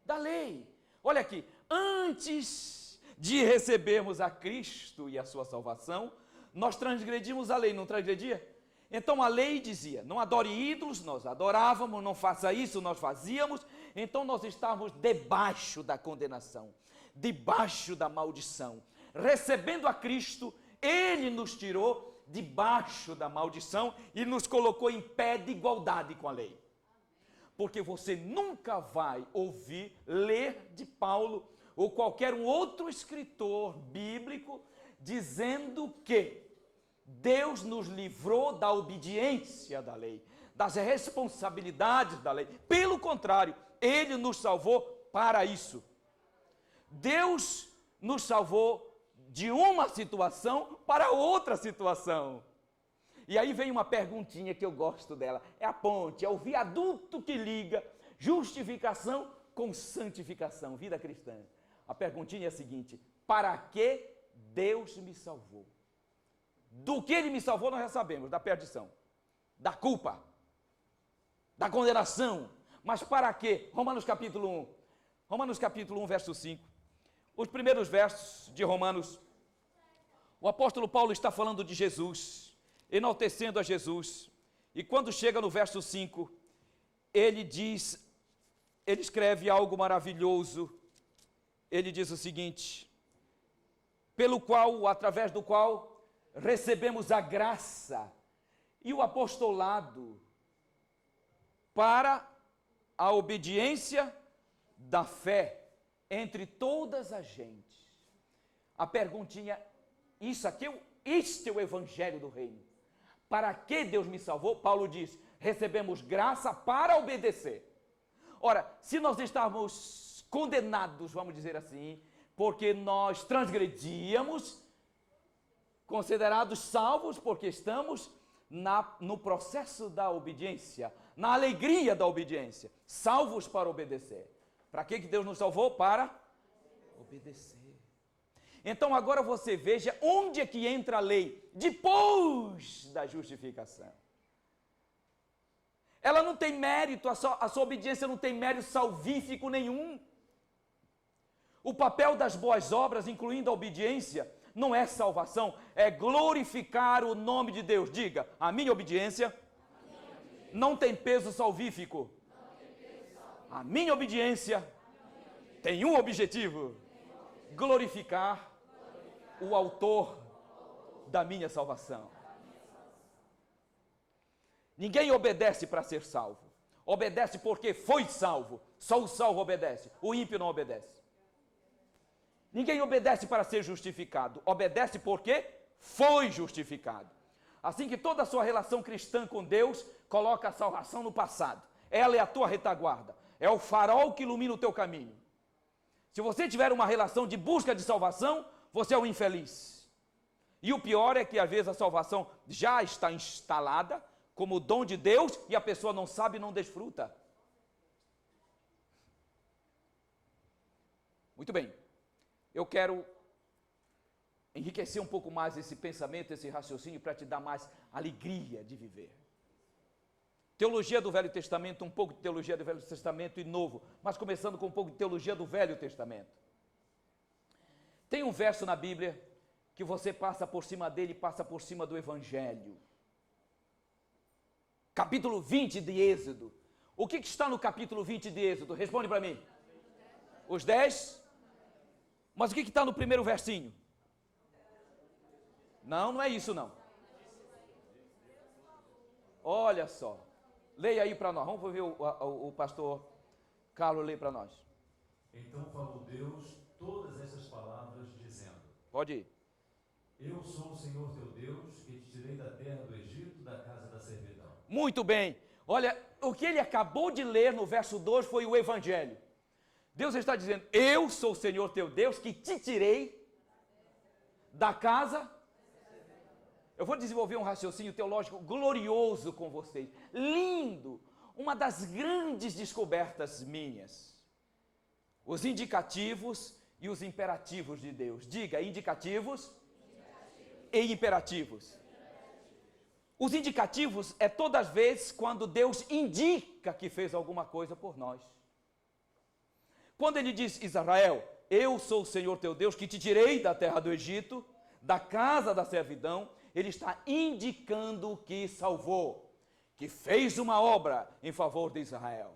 da lei. Olha aqui, antes de recebermos a Cristo e a sua salvação, nós transgredimos a lei, não transgredia? Então a lei dizia, não adore ídolos, nós adorávamos, não faça isso, nós fazíamos, então nós estávamos debaixo da condenação, debaixo da maldição. Recebendo a Cristo, Ele nos tirou debaixo da maldição e nos colocou em pé de igualdade com a lei. Porque você nunca vai ouvir, ler de Paulo ou qualquer um outro escritor bíblico dizendo que Deus nos livrou da obediência da lei, das responsabilidades da lei. Pelo contrário, Ele nos salvou para isso. Deus nos salvou de uma situação para outra situação. E aí vem uma perguntinha que eu gosto dela. É a ponte, é o viaduto que liga justificação com santificação, vida cristã. A perguntinha é a seguinte: para que Deus me salvou? Do que Ele me salvou nós já sabemos, da perdição, da culpa, da condenação. Mas para quê? Romanos capítulo 1. Romanos capítulo 1, verso 5. Os primeiros versos de Romanos, o apóstolo Paulo está falando de Jesus, enaltecendo a Jesus. E quando chega no verso 5, ele escreve algo maravilhoso. Ele diz o seguinte: pelo qual, através do qual, recebemos a graça e o apostolado para a obediência da fé entre todas as gentes. A perguntinha, este é o evangelho do reino. Para que Deus me salvou? Paulo diz, recebemos graça para obedecer. Ora, se nós estávamos condenados, vamos dizer assim, porque nós transgredíamos, considerados salvos porque estamos no processo da obediência, na alegria da obediência, salvos para obedecer. Para que Deus nos salvou? Para obedecer. Então agora você veja onde é que entra a lei, depois da justificação. Ela não tem mérito, a sua obediência não tem mérito salvífico nenhum. O papel das boas obras, incluindo a obediência, não é salvação, é glorificar o nome de Deus. Diga, a minha obediência não tem peso salvífico. A minha obediência tem um objetivo: glorificar o autor da minha salvação. Ninguém obedece para ser salvo. Obedece porque foi salvo. Só o salvo obedece. O ímpio não obedece. Ninguém obedece para ser justificado. Obedece porque foi justificado. Assim que toda a sua relação cristã com Deus coloca a salvação no passado. Ela é a tua retaguarda, é o farol que ilumina o teu caminho. Se você tiver uma relação de busca de salvação, você é um infeliz. E o pior é que às vezes a salvação já está instalada como dom de Deus e a pessoa não sabe e não desfruta. Muito bem, eu quero enriquecer um pouco mais esse pensamento, esse raciocínio, para te dar mais alegria de viver. Teologia do Velho Testamento, um pouco de teologia do Velho Testamento e Novo, mas começando com um pouco de teologia do Velho Testamento. Tem um verso na Bíblia que você passa por cima dele, passa por cima do Evangelho. Capítulo 20 de Êxodo. O que está no capítulo 20 de Êxodo? Responde para mim. Os 10? Mas o que está no primeiro versinho? Não, não é isso não. Olha só. Leia aí para nós. Vamos ver o pastor Carlos ler para nós. Então falou Deus todas essas palavras, dizendo: Pode ir. Eu sou o Senhor teu Deus, que te tirei da terra do Egito, da casa da servidão. Muito bem. Olha, o que ele acabou de ler no verso 2 foi o Evangelho. Deus está dizendo: eu sou o Senhor teu Deus, que te tirei da casa. Eu vou desenvolver um raciocínio teológico glorioso com vocês. Lindo. Uma das grandes descobertas minhas. Os indicativos e os imperativos de Deus. Diga, indicativos e imperativos. Os indicativos é todas as vezes quando Deus indica que fez alguma coisa por nós. Quando ele diz: Israel, eu sou o Senhor teu Deus, que te tirei da terra do Egito, da casa da servidão, ele está indicando que salvou, que fez uma obra em favor de Israel.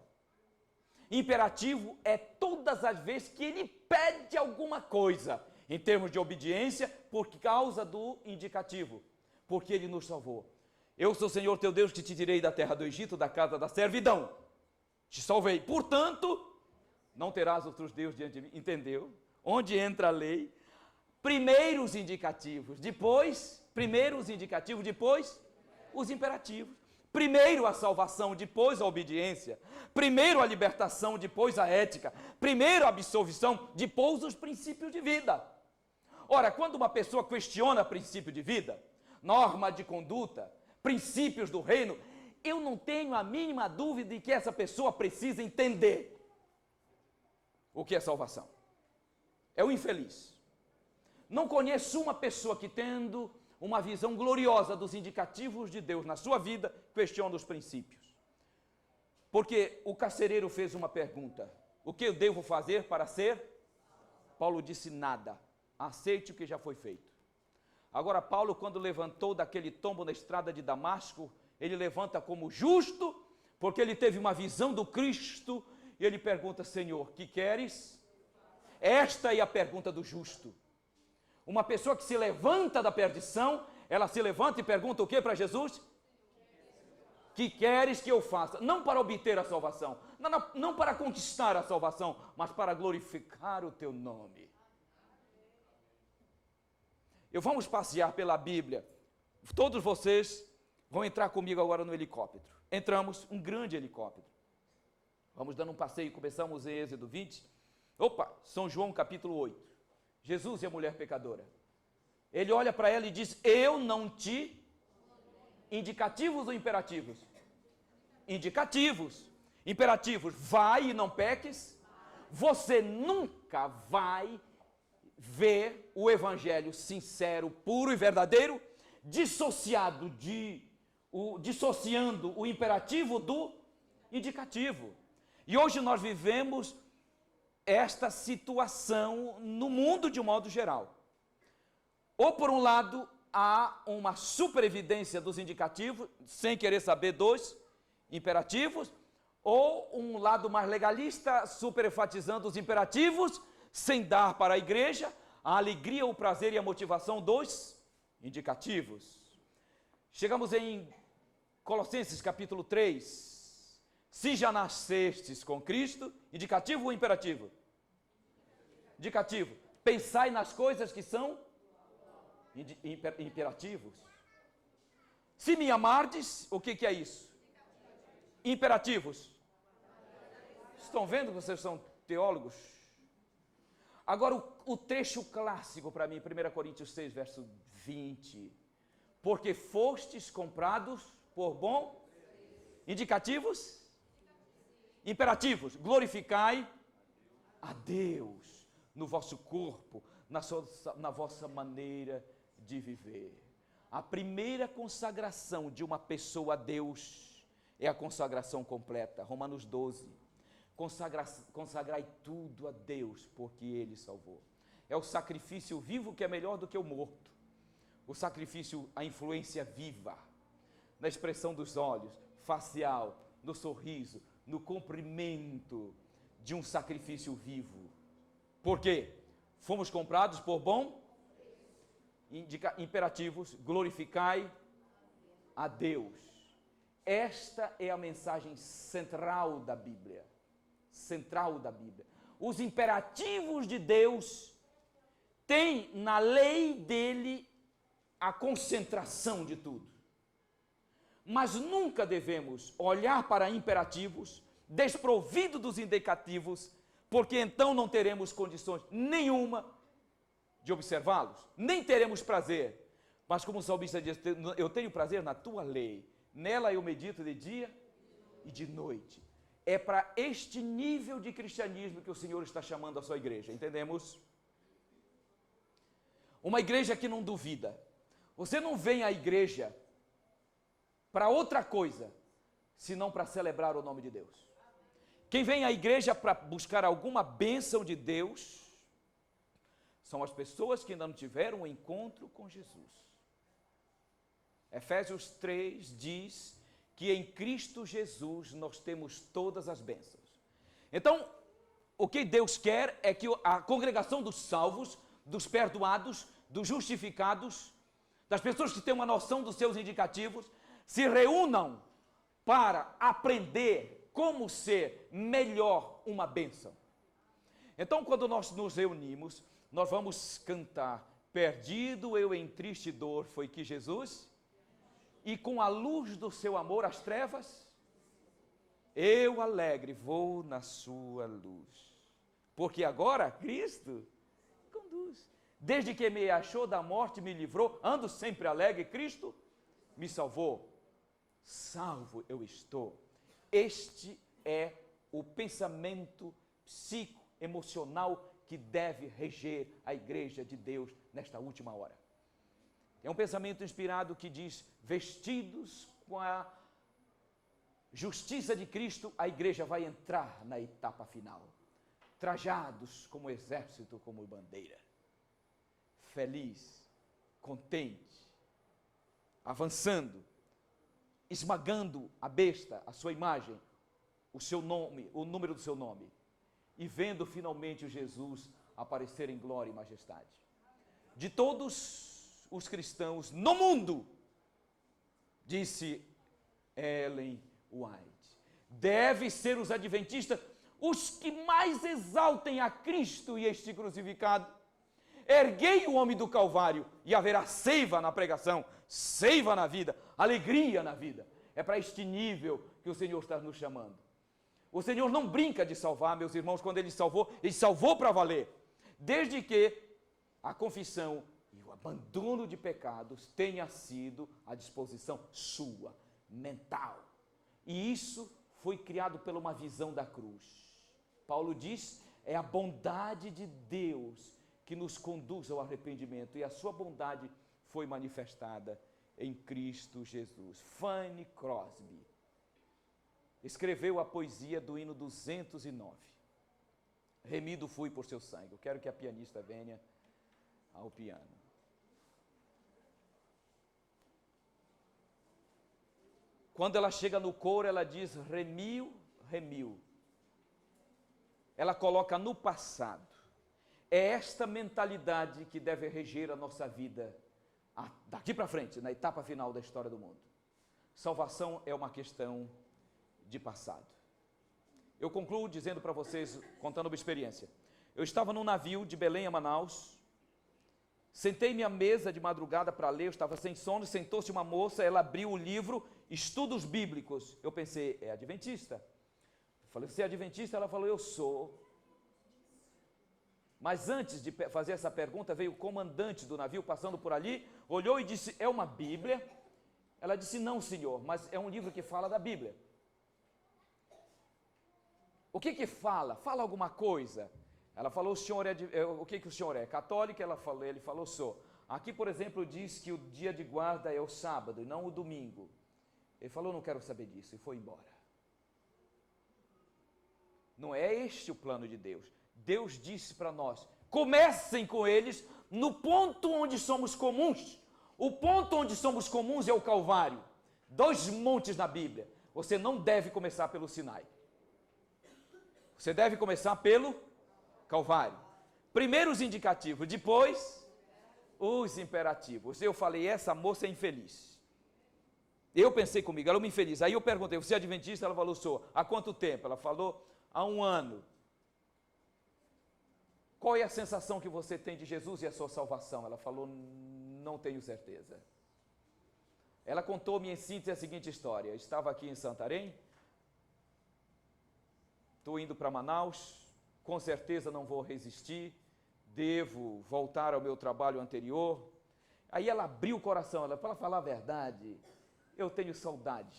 Imperativo é todas as vezes que ele pede alguma coisa, em termos de obediência, por causa do indicativo, porque ele nos salvou. Eu sou o Senhor teu Deus, que te tirei da terra do Egito, da casa da servidão. Te salvei. Portanto, não terás outros deuses diante de mim. Entendeu? Onde entra a lei? Primeiro os indicativos, depois os imperativos. Primeiro a salvação, depois a obediência. Primeiro a libertação, depois a ética. Primeiro a absolvição, depois os princípios de vida. Ora, quando uma pessoa questiona princípio de vida, norma de conduta, princípios do reino, eu não tenho a mínima dúvida de que essa pessoa precisa entender o que é salvação. É o infeliz. Não conheço uma pessoa que, tendo uma visão gloriosa dos indicativos de Deus na sua vida, questiona os princípios. Porque o carcereiro fez uma pergunta: o que eu devo fazer para ser? Paulo disse: nada, aceite o que já foi feito. Agora Paulo, quando levantou daquele tombo na estrada de Damasco, ele levanta como justo, porque ele teve uma visão do Cristo, e ele pergunta: Senhor, que queres? Esta é a pergunta do justo. Uma pessoa que se levanta da perdição, ela se levanta e pergunta o que para Jesus? Que queres que eu faça? Não para obter a salvação, não para conquistar a salvação, mas para glorificar o teu nome. Vamos passear pela Bíblia. Todos vocês vão entrar comigo agora no helicóptero. Entramos, um grande helicóptero. Vamos dando um passeio, começamos em Êxodo 20. São João capítulo 8. Jesus e a mulher pecadora. Ele olha para ela e diz: eu não te... Indicativos ou imperativos? Indicativos. Imperativos: vai e não peques. Você nunca vai ver o evangelho sincero, puro e verdadeiro, dissociando o imperativo do indicativo. E hoje nós vivemos esta situação no mundo de um modo geral. Ou por um lado, há uma superevidência dos indicativos, sem querer saber dos imperativos, ou um lado mais legalista, superenfatizando os imperativos, sem dar para a igreja a alegria, o prazer e a motivação dos indicativos. Chegamos em Colossenses capítulo 3. Se já nascestes com Cristo, indicativo ou imperativo? Indicativo. Pensai nas coisas que são imperativos. Se me amardes, o que é isso? Imperativos. Estão vendo que vocês são teólogos? Agora o trecho clássico para mim, 1 Coríntios 6, verso 20. Porque fostes comprados por bom? Indicativos? Imperativos. Glorificai a Deus no vosso corpo, na vossa maneira de viver. A primeira consagração de uma pessoa a Deus é a consagração completa. Romanos 12. Consagrai tudo a Deus, porque Ele salvou. É o sacrifício vivo que é melhor do que o morto. O sacrifício, a influência viva, na expressão dos olhos, facial, no sorriso, no cumprimento de um sacrifício vivo. Por quê? Fomos comprados por bom? Imperativos, glorificai a Deus. Esta é a mensagem central da Bíblia. Central da Bíblia. Os imperativos de Deus têm na lei dele a concentração de tudo. Mas nunca devemos olhar para imperativos desprovido dos indicativos, porque então não teremos condições nenhuma de observá-los, nem teremos prazer. Mas como o salmista diz, eu tenho prazer na tua lei, nela eu medito de dia e de noite. É para este nível de cristianismo que o Senhor está chamando a sua igreja, entendemos? Uma igreja que não duvida. Você não vem à igreja para outra coisa, senão para celebrar o nome de Deus. Quem vem à igreja para buscar alguma bênção de Deus, são as pessoas que ainda não tiveram um encontro com Jesus. Efésios 3 diz que em Cristo Jesus nós temos todas as bênçãos. Então, o que Deus quer é que a congregação dos salvos, dos perdoados, dos justificados, das pessoas que têm uma noção dos seus indicativos, se reúnam para aprender como ser melhor uma bênção. Então, quando nós nos reunimos, nós vamos cantar: perdido eu em triste dor, foi que Jesus, e com a luz do seu amor as trevas, eu alegre vou na sua luz. Porque agora Cristo conduz. Desde que me achou da morte, me livrou, ando sempre alegre, Cristo me salvou. Salvo eu estou. Este é o pensamento psicoemocional que deve reger a igreja de Deus nesta última hora. É um pensamento inspirado que diz: vestidos com a justiça de Cristo, a igreja vai entrar na etapa final. Trajados como exército, como bandeira. Feliz, contente, avançando, esmagando a besta, a sua imagem, o seu nome, o número do seu nome, e vendo finalmente o Jesus aparecer em glória e majestade. De todos os cristãos no mundo, disse Ellen White, deve ser os adventistas os que mais exaltem a Cristo e este crucificado. Erguei o homem do Calvário e haverá seiva na pregação, seiva na vida, alegria na vida. É para este nível que o Senhor está nos chamando. O Senhor não brinca de salvar, meus irmãos. Quando Ele salvou para valer. Desde que a confissão e o abandono de pecados tenha sido à disposição sua, mental. E isso foi criado por uma visão da cruz. Paulo diz, é a bondade de Deus que nos conduz ao arrependimento, e a sua bondade foi manifestada em Cristo Jesus. Fanny Crosby escreveu a poesia do hino 209. Remido fui por seu sangue. Eu quero que a pianista venha ao piano. Quando ela chega no coro, ela diz remiu, remiu. Ela coloca no passado. É esta mentalidade que deve reger a nossa vida daqui para frente, na etapa final da história do mundo. Salvação é uma questão de passado. Eu concluo dizendo para vocês, contando uma experiência. Eu estava num navio de Belém a Manaus, Sentei-me à mesa de madrugada para ler, eu estava sem sono, sentou-se uma moça, ela abriu o livro Estudos Bíblicos. Eu pensei, é adventista. Eu falei, você é adventista? Ela falou, eu sou. Mas antes de fazer essa pergunta, veio o comandante do navio passando por ali, olhou e disse, é uma Bíblia? Ela disse, não, senhor, mas é um livro que fala da Bíblia. O que fala? Fala alguma coisa. Ela falou, o senhor o que o senhor é? Católico? Ele falou, sou. Aqui, por exemplo, diz que o dia de guarda é o sábado e não o domingo. Ele falou, não quero saber disso, e foi embora. Não é este o plano de Deus. Deus disse para nós, comecem com eles no ponto onde somos comuns. O ponto onde somos comuns é o Calvário. 2 montes na Bíblia. Você não deve começar pelo Sinai. Você deve começar pelo Calvário. Primeiro os indicativos, depois os imperativos. Eu falei, essa moça é infeliz. Eu pensei comigo, ela é uma infeliz. Aí eu perguntei, você é adventista? Ela falou, sou. Há quanto tempo? Ela falou, há 1 ano. Qual é a sensação que você tem de Jesus e a sua salvação? Ela falou, não tenho certeza. Ela contou-me em síntese a seguinte história. Eu estava aqui em Santarém, estou indo para Manaus, com certeza não vou resistir, devo voltar ao meu trabalho anterior. Aí ela abriu o coração, ela, para falar a verdade, eu tenho saudade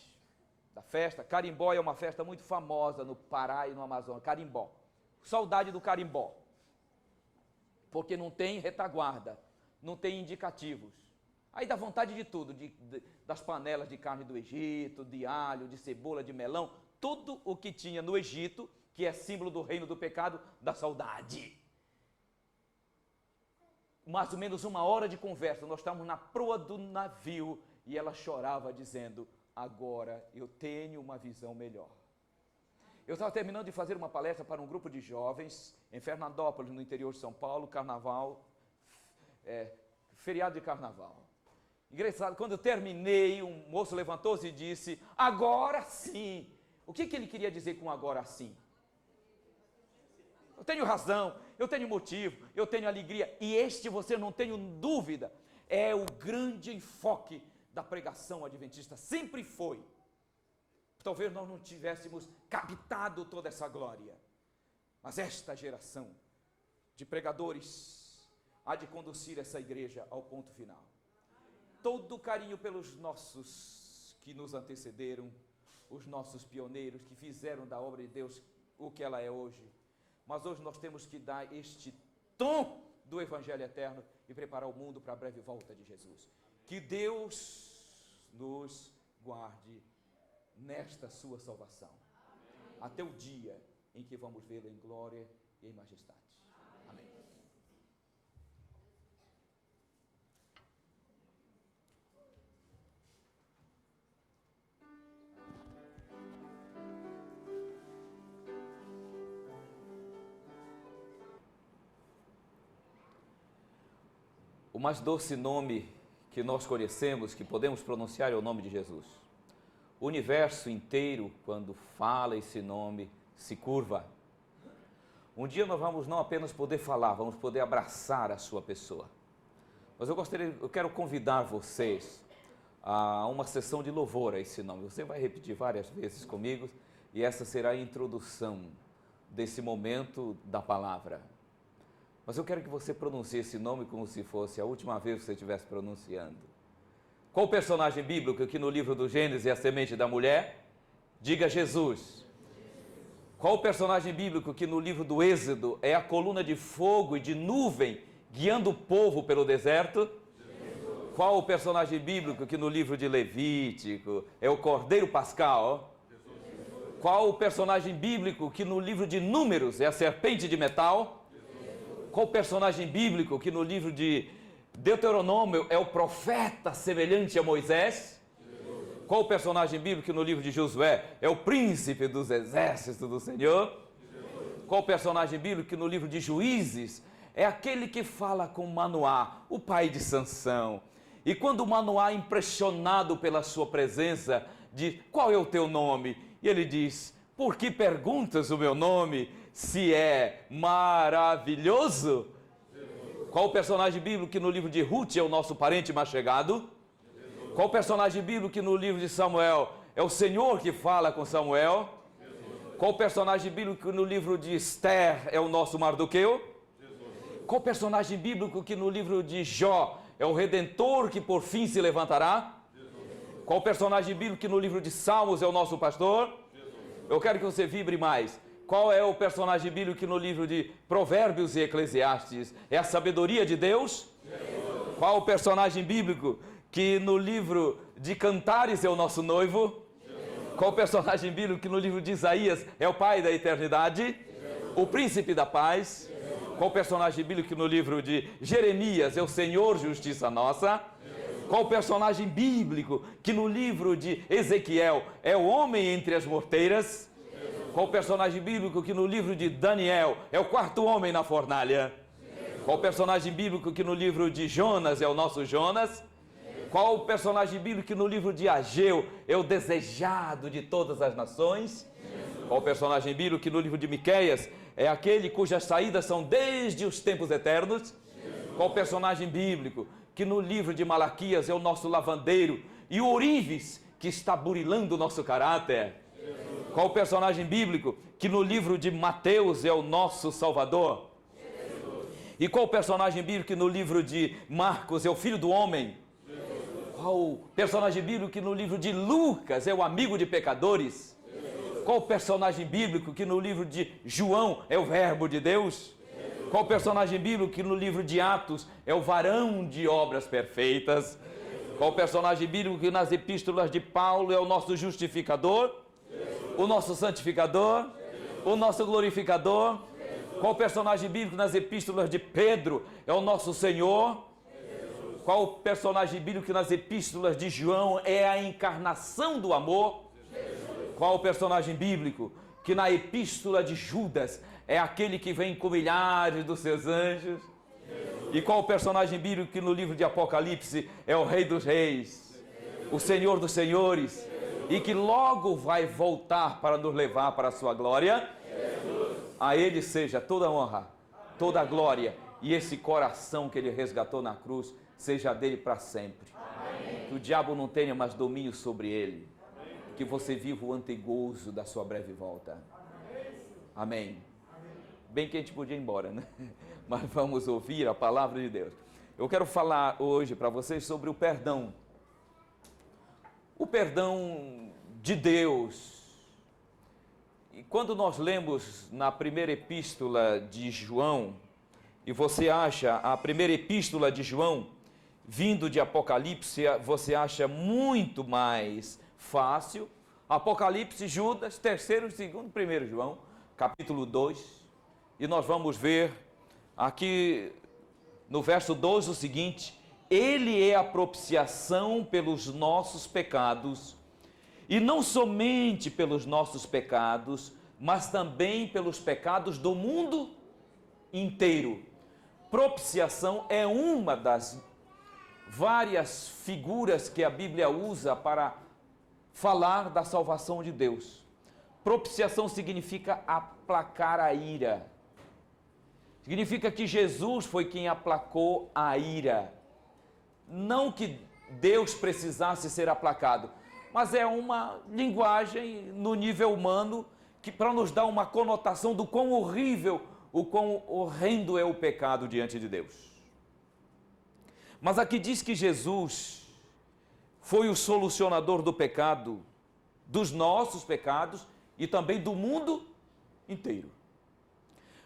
da festa. Carimbó é uma festa muito famosa no Pará e no Amazonas, Carimbó. Saudade do carimbó. Porque não tem retaguarda, não tem indicativos. Aí dá vontade de tudo, das panelas de carne do Egito, de alho, de cebola, de melão, tudo o que tinha no Egito, que é símbolo do reino do pecado, da saudade. Mais ou menos 1 hora de conversa, nós estávamos na proa do navio e ela chorava dizendo, agora eu tenho uma visão melhor. Eu estava terminando de fazer uma palestra para um grupo de jovens em Fernandópolis, no interior de São Paulo, carnaval, feriado de carnaval. Engraçado, quando eu terminei, um moço levantou-se e disse, agora sim. O que ele queria dizer com agora sim? Eu tenho razão, eu tenho motivo, eu tenho alegria, e este, você não tenho dúvida, é o grande enfoque da pregação adventista, sempre foi. Talvez nós não tivéssemos captado toda essa glória, mas esta geração de pregadores há de conduzir essa igreja ao ponto final. Todo o carinho pelos nossos que nos antecederam, os nossos pioneiros que fizeram da obra de Deus o que ela é hoje, mas hoje nós temos que dar este tom do Evangelho eterno e preparar o mundo para a breve volta de Jesus. Que Deus nos guarde nesta sua salvação, até o dia em que vamos vê-lo em glória e em majestade. Amém. O mais doce nome que nós conhecemos, que podemos pronunciar, é o nome de Jesus. O universo inteiro, quando fala esse nome, se curva. Um dia nós vamos não apenas poder falar, vamos poder abraçar a sua pessoa. Mas eu quero convidar vocês a uma sessão de louvor a esse nome. Você vai repetir várias vezes comigo e essa será a introdução desse momento da palavra. Mas eu quero que você pronuncie esse nome como se fosse a última vez que você estivesse pronunciando. Qual personagem bíblico que no livro do Gênesis é a semente da mulher? Diga Jesus. Qual personagem bíblico que no livro do Êxodo é a coluna de fogo e de nuvem guiando o povo pelo deserto? Jesus. Qual o personagem bíblico que no livro de Levítico é o cordeiro pascal? Jesus. Qual o personagem bíblico que no livro de Números é a serpente de metal? Qual personagem bíblico que no livro de Deuteronômio é o profeta semelhante a Moisés? Jesus. Qual personagem bíblico que no livro de Josué é o príncipe dos exércitos do Senhor? Jesus. Qual personagem bíblico que no livro de Juízes é aquele que fala com Manoá, o pai de Sansão? E quando Manoá, impressionado pela sua presença, diz, qual é o teu nome? E ele diz, por que perguntas o meu nome? Se é maravilhoso? Qual o personagem bíblico que no livro de Ruth é o nosso parente mais chegado? Qual o personagem bíblico que no livro de Samuel é o Senhor que fala com Samuel? Qual o personagem bíblico que no livro de Esther é o nosso Mardoqueu? Qual o personagem bíblico que no livro de Jó é o Redentor que por fim se levantará? Qual o personagem bíblico que no livro de Salmos é o nosso pastor? Eu quero que você vibre mais. Qual é o personagem bíblico que no livro de Provérbios e Eclesiastes é a sabedoria de Deus? Qual o personagem bíblico que no livro de Cantares é o nosso noivo? Qual o personagem bíblico que no livro de Isaías é o Pai da eternidade? O príncipe da paz? Qual o personagem bíblico que no livro de Jeremias é o Senhor justiça nossa? Qual o personagem bíblico que no livro de Ezequiel é o homem entre as morteiras? Qual o personagem bíblico que no livro de Daniel é o quarto homem na fornalha? Qual o personagem bíblico que no livro de Jonas é o nosso Jonas? Qual o personagem bíblico que no livro de Ageu é o desejado de todas as nações? Qual o personagem bíblico que no livro de Miqueias é aquele cujas saídas são desde os tempos eternos? Qual o personagem bíblico que no livro de Malaquias é o nosso lavandeiro e o ourives que está burilando o nosso caráter? Qual o personagem bíblico que no livro de Mateus é o nosso Salvador? E qual o personagem bíblico que no livro de Marcos é o Filho do Homem? Qual o personagem bíblico que no livro de Lucas é o amigo de pecadores? Qual o personagem bíblico que no livro de João é o Verbo de Deus? Qual o personagem bíblico que no livro de Atos é o varão de obras perfeitas? Qual o personagem bíblico que nas epístolas de Paulo é o nosso justificador? O nosso santificador? O nosso glorificador? Qual o personagem bíblico nas epístolas de Pedro é o nosso Senhor? Qual o personagem bíblico que nas epístolas de João é a encarnação do amor? Qual o personagem bíblico que na epístola de Judas é aquele que vem com milhares dos seus anjos? E qual o personagem bíblico que no livro de Apocalipse é o Rei dos Reis, o Senhor dos Senhores, e que logo vai voltar para nos levar para a sua glória? A Ele seja toda a honra, toda a glória, e esse coração que Ele resgatou na cruz seja dele para sempre. Amém. Que o diabo não tenha mais domínio sobre ele. Amém. Que você viva o antegozo da sua breve volta. Amém. Bem que a gente podia ir embora, né? Mas vamos ouvir a palavra de Deus. Eu quero falar hoje para vocês sobre o perdão. O perdão de Deus. E quando nós lemos na primeira epístola de João, e você acha a primeira epístola de João, vindo de Apocalipse, você acha muito mais fácil. Apocalipse, Judas, terceiro, segundo, primeiro João, capítulo 2. E nós vamos ver aqui no verso 12 o seguinte: Ele é a propiciação pelos nossos pecados, e não somente pelos nossos pecados, mas também pelos pecados do mundo inteiro. Propiciação é uma das várias figuras que a Bíblia usa para falar da salvação de Deus. Propiciação significa aplacar a ira. Significa que Jesus foi quem aplacou a ira. Não que Deus precisasse ser aplacado, mas é uma linguagem no nível humano que para nos dar uma conotação do quão horrível, o quão horrendo é o pecado diante de Deus. Mas aqui diz que Jesus foi o solucionador do pecado, dos nossos pecados e também do mundo inteiro.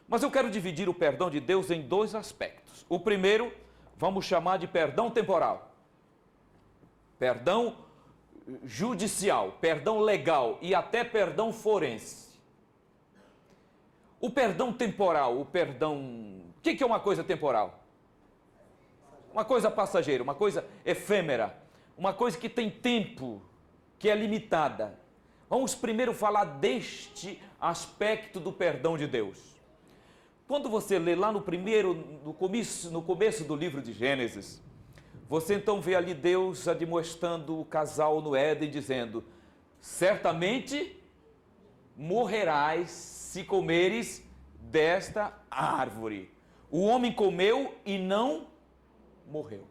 Mas eu quero dividir o perdão de Deus em dois aspectos. O primeiro, vamos chamar de perdão temporal. Perdão judicial, perdão legal e até perdão forense. O perdão temporal, o perdão... O que é uma coisa temporal? Uma coisa passageira, uma coisa efêmera, uma coisa que tem tempo, que é limitada. Vamos primeiro falar deste aspecto do perdão de Deus. Quando você lê lá no começo do livro de Gênesis, você então vê ali Deus admoestando o casal no Éden, dizendo: certamente morrerás se comeres desta árvore. O homem comeu e não morreu.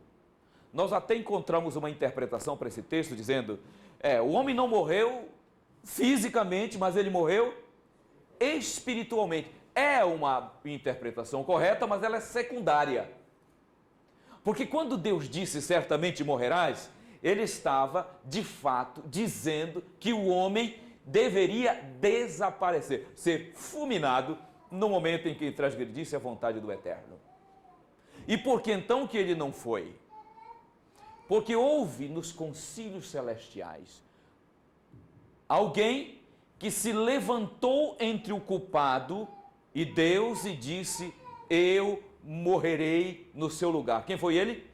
Nós até encontramos uma interpretação para esse texto dizendo, o homem não morreu fisicamente, mas ele morreu espiritualmente. É uma interpretação correta, mas ela é secundária. Porque quando Deus disse certamente morrerás, ele estava, de fato, dizendo que o homem deveria desaparecer, ser fulminado no momento em que transgredisse a vontade do Eterno. E por que então que ele não foi? Porque houve nos concílios celestiais alguém que se levantou entre o culpado e Deus e disse, eu morrerei no seu lugar. Quem foi ele?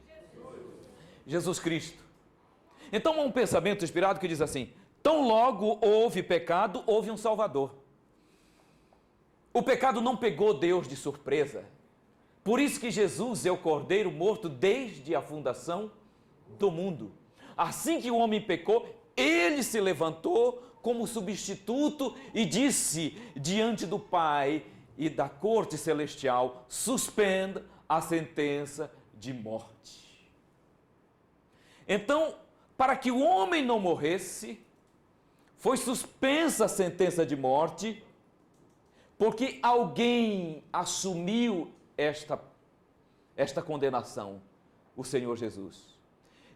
Jesus Cristo. Então há um pensamento inspirado que diz assim, tão logo houve pecado, houve um Salvador. O pecado não pegou Deus de surpresa. Por isso que Jesus é o Cordeiro morto desde a fundação do mundo. Assim que o homem pecou, ele se levantou como substituto e disse diante do Pai e da corte celestial, suspenda a sentença de morte. Então, para que o homem não morresse, foi suspensa a sentença de morte, porque alguém assumiu esta condenação, o Senhor Jesus.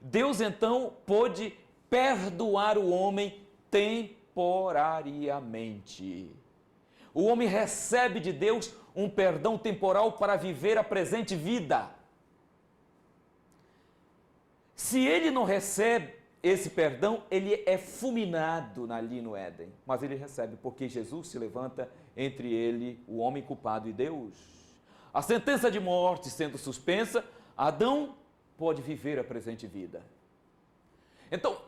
Deus então pôde perdoar o homem temporariamente. O homem recebe de Deus um perdão temporal para viver a presente vida. Se ele não recebe esse perdão, ele é fulminado ali no Éden. Mas ele recebe, porque Jesus se levanta entre ele, o homem culpado, e Deus. A sentença de morte sendo suspensa, Adão pode viver a presente vida. Então,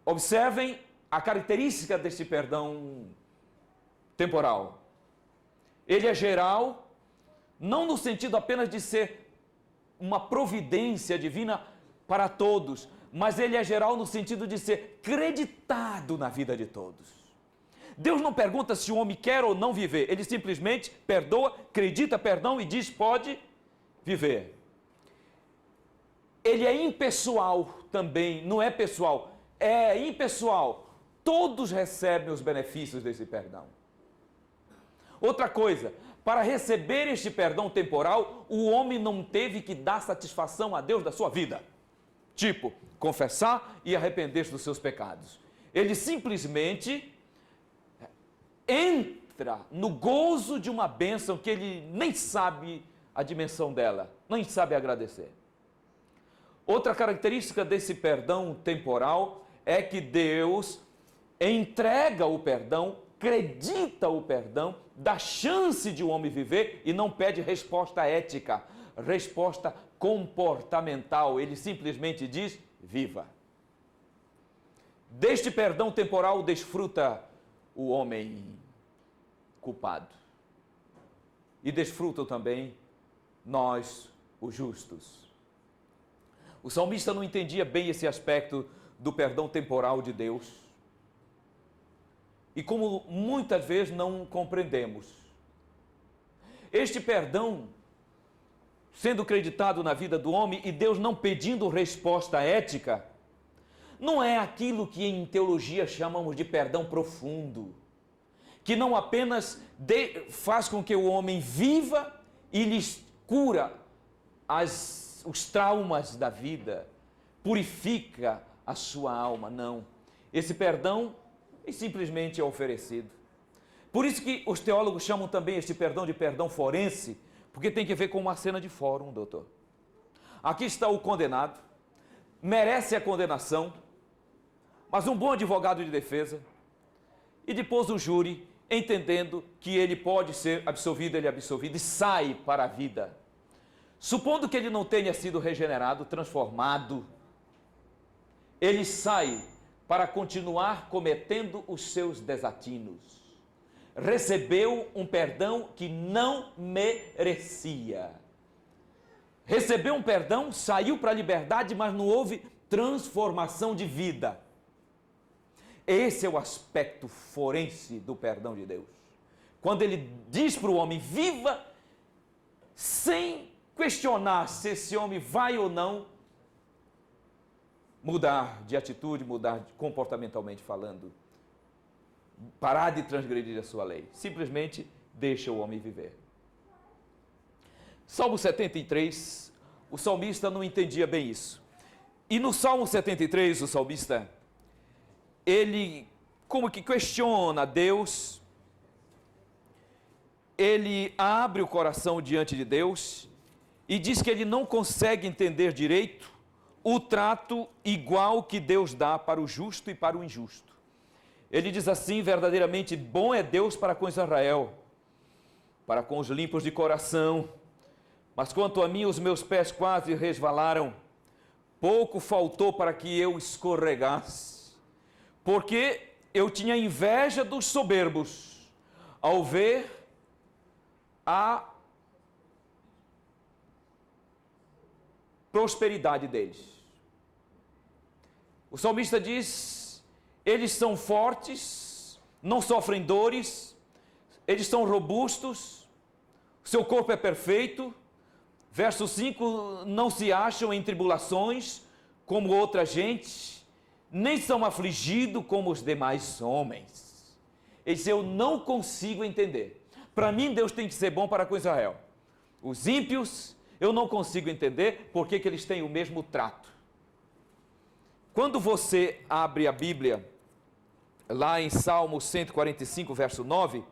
observem a característica deste perdão temporal. Ele é geral, não no sentido apenas de ser uma providência divina para todos, mas ele é geral no sentido de ser creditado na vida de todos. Deus não pergunta se o homem quer ou não viver, ele simplesmente perdoa, acredita perdão e diz pode viver. Ele é impessoal também, não é pessoal, é impessoal. Todos recebem os benefícios desse perdão. Outra coisa, para receber este perdão temporal, o homem não teve que dar satisfação a Deus da sua vida. Tipo, confessar e arrepender-se dos seus pecados. Ele simplesmente entra no gozo de uma bênção que ele nem sabe a dimensão dela, nem sabe agradecer. Outra característica desse perdão temporal é que Deus entrega o perdão, acredita o perdão, dá chance de um homem viver e não pede resposta ética, resposta comportamental. Ele simplesmente diz, viva. Deste perdão temporal desfruta o homem culpado. E desfrutam também nós, os justos. O salmista não entendia bem esse aspecto do perdão temporal de Deus. E como muitas vezes não compreendemos. Este perdão, sendo creditado na vida do homem e Deus não pedindo resposta ética, não é aquilo que em teologia chamamos de perdão profundo, que não apenas faz com que o homem viva e lhes cura os traumas da vida, purifica a sua alma, não. Esse perdão simplesmente é oferecido. Por isso que os teólogos chamam também este perdão de perdão forense, porque tem que ver com uma cena de fórum, doutor. Aqui está o condenado, merece a condenação, mas um bom advogado de defesa, e depois o júri, entendendo que ele pode ser absolvido, ele é absolvido e sai para a vida. Supondo que ele não tenha sido regenerado, transformado, ele sai para continuar cometendo os seus desatinos. Recebeu um perdão que não merecia. Recebeu um perdão, saiu para a liberdade, mas não houve transformação de vida. Esse é o aspecto forense do perdão de Deus. Quando ele diz para o homem, viva, sem questionar se esse homem vai ou não mudar de atitude, mudar comportamentalmente falando, parar de transgredir a sua lei. Simplesmente deixa o homem viver. Salmo 73, o salmista não entendia bem isso. E no Salmo 73, o salmista, ele como que questiona Deus, ele abre o coração diante de Deus e diz que ele não consegue entender direito o trato igual que Deus dá para o justo e para o injusto. Ele diz assim: verdadeiramente bom é Deus para com Israel, para com os limpos de coração. Mas quanto a mim, os meus pés quase resvalaram, pouco faltou para que eu escorregasse, porque eu tinha inveja dos soberbos, ao ver a prosperidade deles. O salmista diz: eles são fortes, não sofrem dores, eles são robustos, seu corpo é perfeito. Verso 5, não se acham em tribulações como outra gente, nem são afligidos como os demais homens. Ele diz: eu não consigo entender. Para mim, Deus tem que ser bom para com Israel. Os ímpios, eu não consigo entender por que eles têm o mesmo trato. Quando você abre a Bíblia, lá em Salmo 145, verso 9,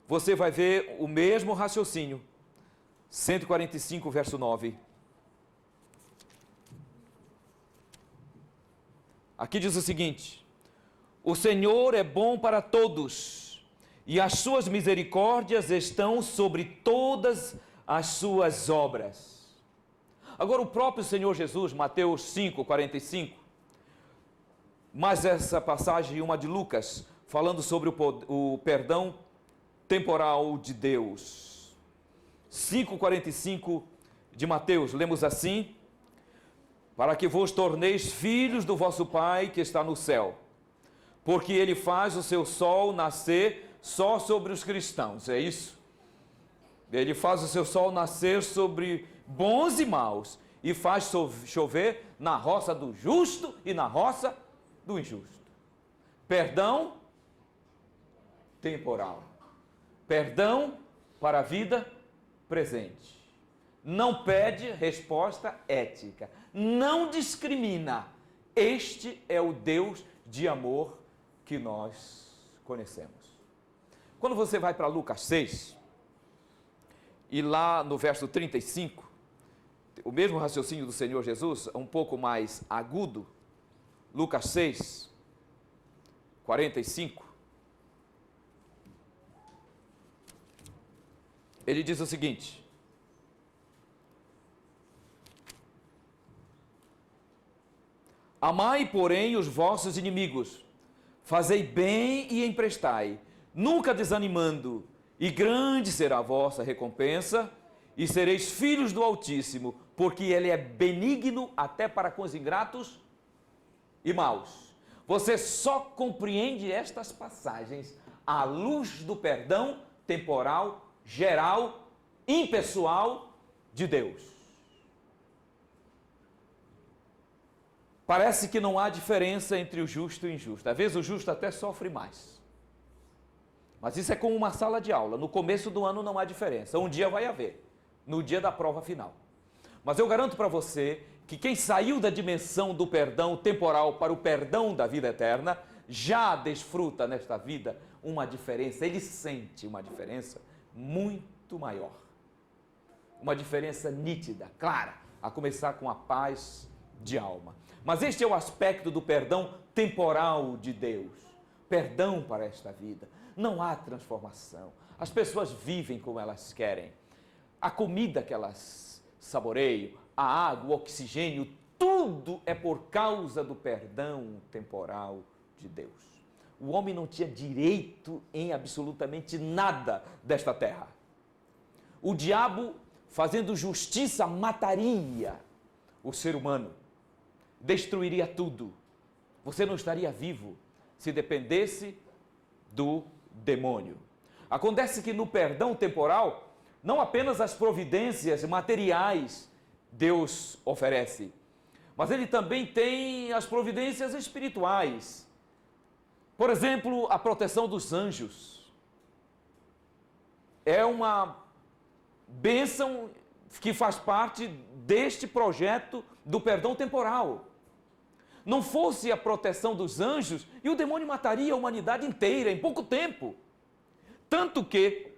você vai ver o mesmo raciocínio. 145, verso 9. Aqui diz o seguinte: o Senhor é bom para todos, e as suas misericórdias estão sobre todas as suas obras. Agora, o próprio Senhor Jesus, Mateus 5, 45, mas essa passagem, uma de Lucas, falando sobre o perdão temporal de Deus. 5,45 de Mateus, lemos assim: para que vos torneis filhos do vosso Pai que está no céu, porque Ele faz o seu sol nascer só sobre os cristãos, é isso? Ele faz o seu sol nascer sobre bons e maus, e faz chover na roça do justo e na roça do injusto. Perdão temporal, perdão para a vida presente. Não pede resposta ética, não discrimina. Este é o Deus de amor que nós conhecemos. Quando você vai para Lucas 6, e lá no verso 35, o mesmo raciocínio do Senhor Jesus, um pouco mais agudo, Lucas 6, 45, ele diz o seguinte: amai, porém, os vossos inimigos, fazei bem e emprestai, nunca desanimando, e grande será a vossa recompensa, e sereis filhos do Altíssimo, porque Ele é benigno até para com os ingratos e maus. Você só compreende estas passagens à luz do perdão temporal, geral, impessoal de Deus. Parece que não há diferença entre o justo e o injusto. Às vezes o justo até sofre mais. Mas isso é como uma sala de aula. No começo do ano não há diferença. Um dia vai haver, no dia da prova final. Mas eu garanto para você que quem saiu da dimensão do perdão temporal para o perdão da vida eterna, já desfruta nesta vida uma diferença. Ele sente uma diferença muito maior. Uma diferença nítida, clara, a começar com a paz de alma. Mas este é o aspecto do perdão temporal de Deus. Perdão para esta vida. Não há transformação. As pessoas vivem como elas querem. A comida que elas saboreiam, a água, o oxigênio, tudo é por causa do perdão temporal de Deus. O homem não tinha direito em absolutamente nada desta terra. O diabo, fazendo justiça, mataria o ser humano, destruiria tudo. Você não estaria vivo se dependesse do demônio. Acontece que no perdão temporal, Não apenas as providências materiais Deus oferece, mas Ele também tem as providências espirituais. Por exemplo, a proteção dos anjos. É uma bênção que faz parte deste projeto do perdão temporal. Não fosse a proteção dos anjos, e o demônio mataria a humanidade inteira em pouco tempo. Tanto que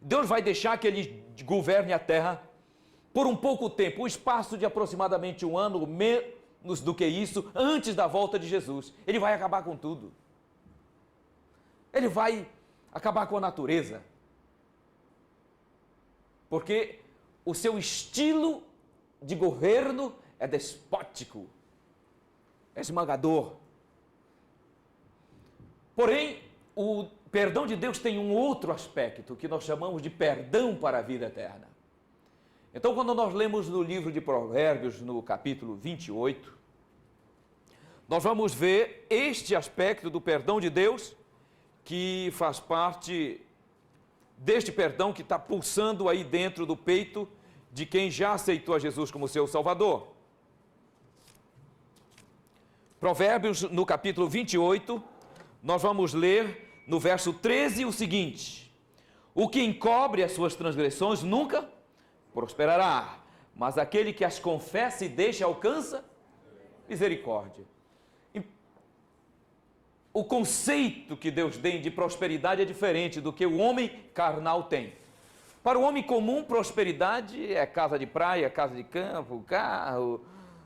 Deus vai deixar que ele governe a terra por um pouco tempo, um espaço de aproximadamente 1 ano, menos do que isso, antes da volta de Jesus. Ele vai acabar com tudo. Ele vai acabar com a natureza. Porque o seu estilo de governo é despótico, é esmagador. Porém, o perdão de Deus tem um outro aspecto que nós chamamos de perdão para a vida eterna. Então, quando nós lemos no livro de Provérbios, no capítulo 28, nós vamos ver este aspecto do perdão de Deus, que faz parte deste perdão que está pulsando aí dentro do peito de quem já aceitou a Jesus como seu Salvador. Provérbios, no capítulo 28, nós vamos ler no verso 13 o seguinte: o que encobre as suas transgressões nunca prosperará, mas aquele que as confessa e deixa alcança misericórdia. O conceito que Deus tem de prosperidade é diferente do que o homem carnal tem. Para o homem comum, prosperidade é casa de praia, casa de campo, carro,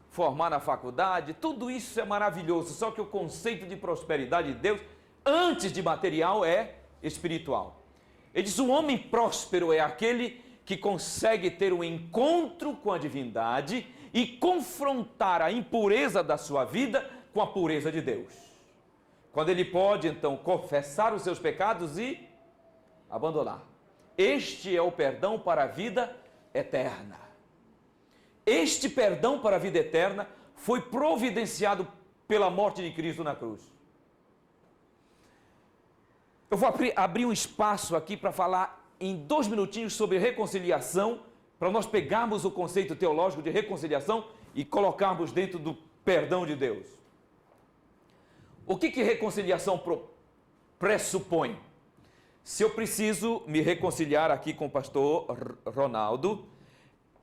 formar na faculdade, tudo isso é maravilhoso, só que o conceito de prosperidade de Deus, antes de material, é espiritual. Ele diz: o homem próspero é aquele que consegue ter um encontro com a divindade e confrontar a impureza da sua vida com a pureza de Deus. Quando ele pode, então, confessar os seus pecados e abandonar. Este é o perdão para a vida eterna. Este perdão para a vida eterna foi providenciado pela morte de Cristo na cruz. Eu vou abrir um espaço aqui para falar em 2 minutinhos sobre reconciliação, para nós pegarmos o conceito teológico de reconciliação e colocarmos dentro do perdão de Deus. O que reconciliação pressupõe? Se eu preciso me reconciliar aqui com o pastor Ronaldo,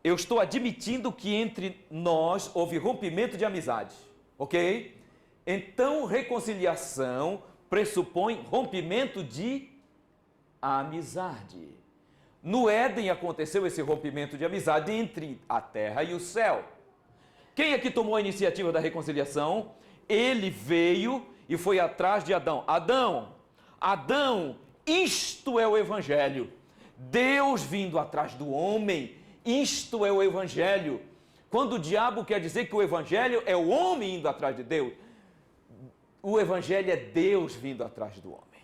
eu estou admitindo que entre nós houve rompimento de amizade, ok? Então, reconciliação pressupõe rompimento de amizade. No Éden aconteceu esse rompimento de amizade entre a terra e o céu. Quem é que tomou a iniciativa da reconciliação? Ele veio e foi atrás de Adão. Adão, isto é o Evangelho. Deus vindo atrás do homem, isto é o Evangelho. Quando o diabo quer dizer que o Evangelho é o homem indo atrás de Deus, o Evangelho é Deus vindo atrás do homem.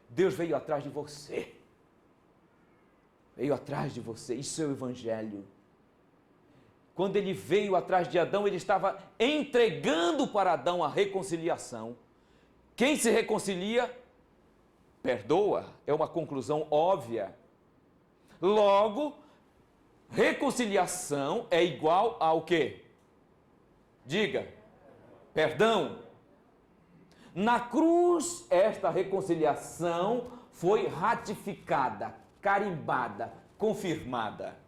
Deus veio atrás de você. Veio atrás de você, isso é o Evangelho. Quando ele veio atrás de Adão, ele estava entregando para Adão a reconciliação. Quem se reconcilia, perdoa. É uma conclusão óbvia. Logo, reconciliação é igual ao quê? Diga. Perdão. Na cruz, esta reconciliação foi ratificada, carimbada, confirmada.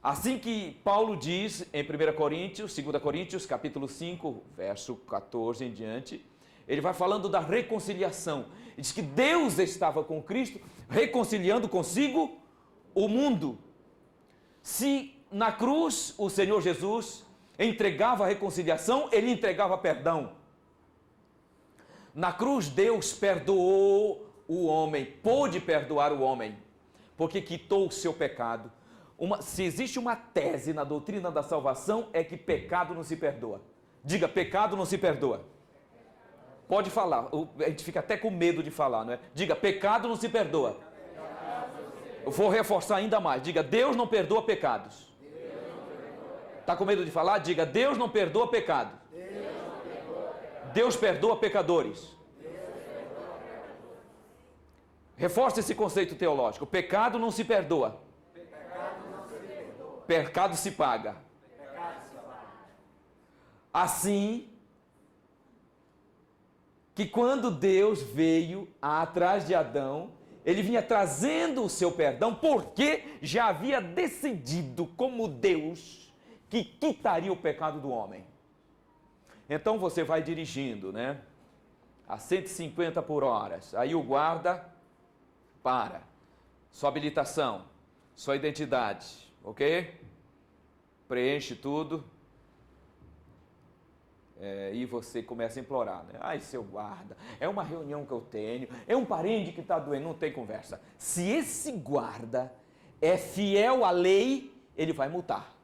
Assim que Paulo diz em 1 Coríntios, 2 Coríntios, capítulo 5, verso 14 em diante, ele vai falando da reconciliação. Ele diz que Deus estava com Cristo reconciliando consigo o mundo. Se na cruz o Senhor Jesus entregava a reconciliação, ele entregava perdão. Na cruz Deus perdoou o homem, pôde perdoar o homem, porque quitou o seu pecado. Se existe uma tese na doutrina da salvação, é que pecado não se perdoa. Diga, pecado não se perdoa. Pode falar, a gente fica até com medo de falar, não é? Diga, pecado não se perdoa. Eu vou reforçar ainda mais. Diga, Deus não perdoa pecados. Está com medo de falar? Diga, Deus não perdoa pecado. Deus perdoa pecadores. Reforça esse conceito teológico. Pecado não se perdoa. Pecado se paga. Assim que quando Deus veio atrás de Adão, ele vinha trazendo o seu perdão, porque já havia decidido como Deus que quitaria o pecado do homem. Então você vai dirigindo, né? A 150 por hora. Aí o guarda para. Sua habilitação, sua identidade, ok? Preenche tudo. E você começa a implorar, né? Ai, seu guarda, é uma reunião que eu tenho, é um parente que está doendo, não tem conversa. Se esse guarda é fiel à lei, ele vai multar.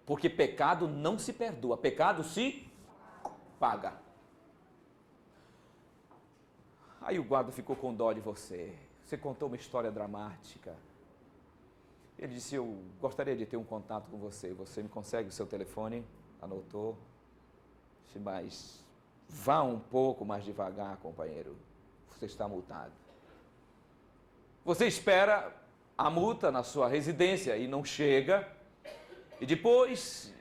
Porque pecado não se perdoa, pecado se paga. Aí o guarda ficou com dó de você. Você contou uma história dramática. Ele disse, eu gostaria de ter um contato com você. Você me consegue o seu telefone? Anotou. Mas vá um pouco mais devagar, companheiro. Você está multado. Você espera a multa na sua residência e não chega. E depois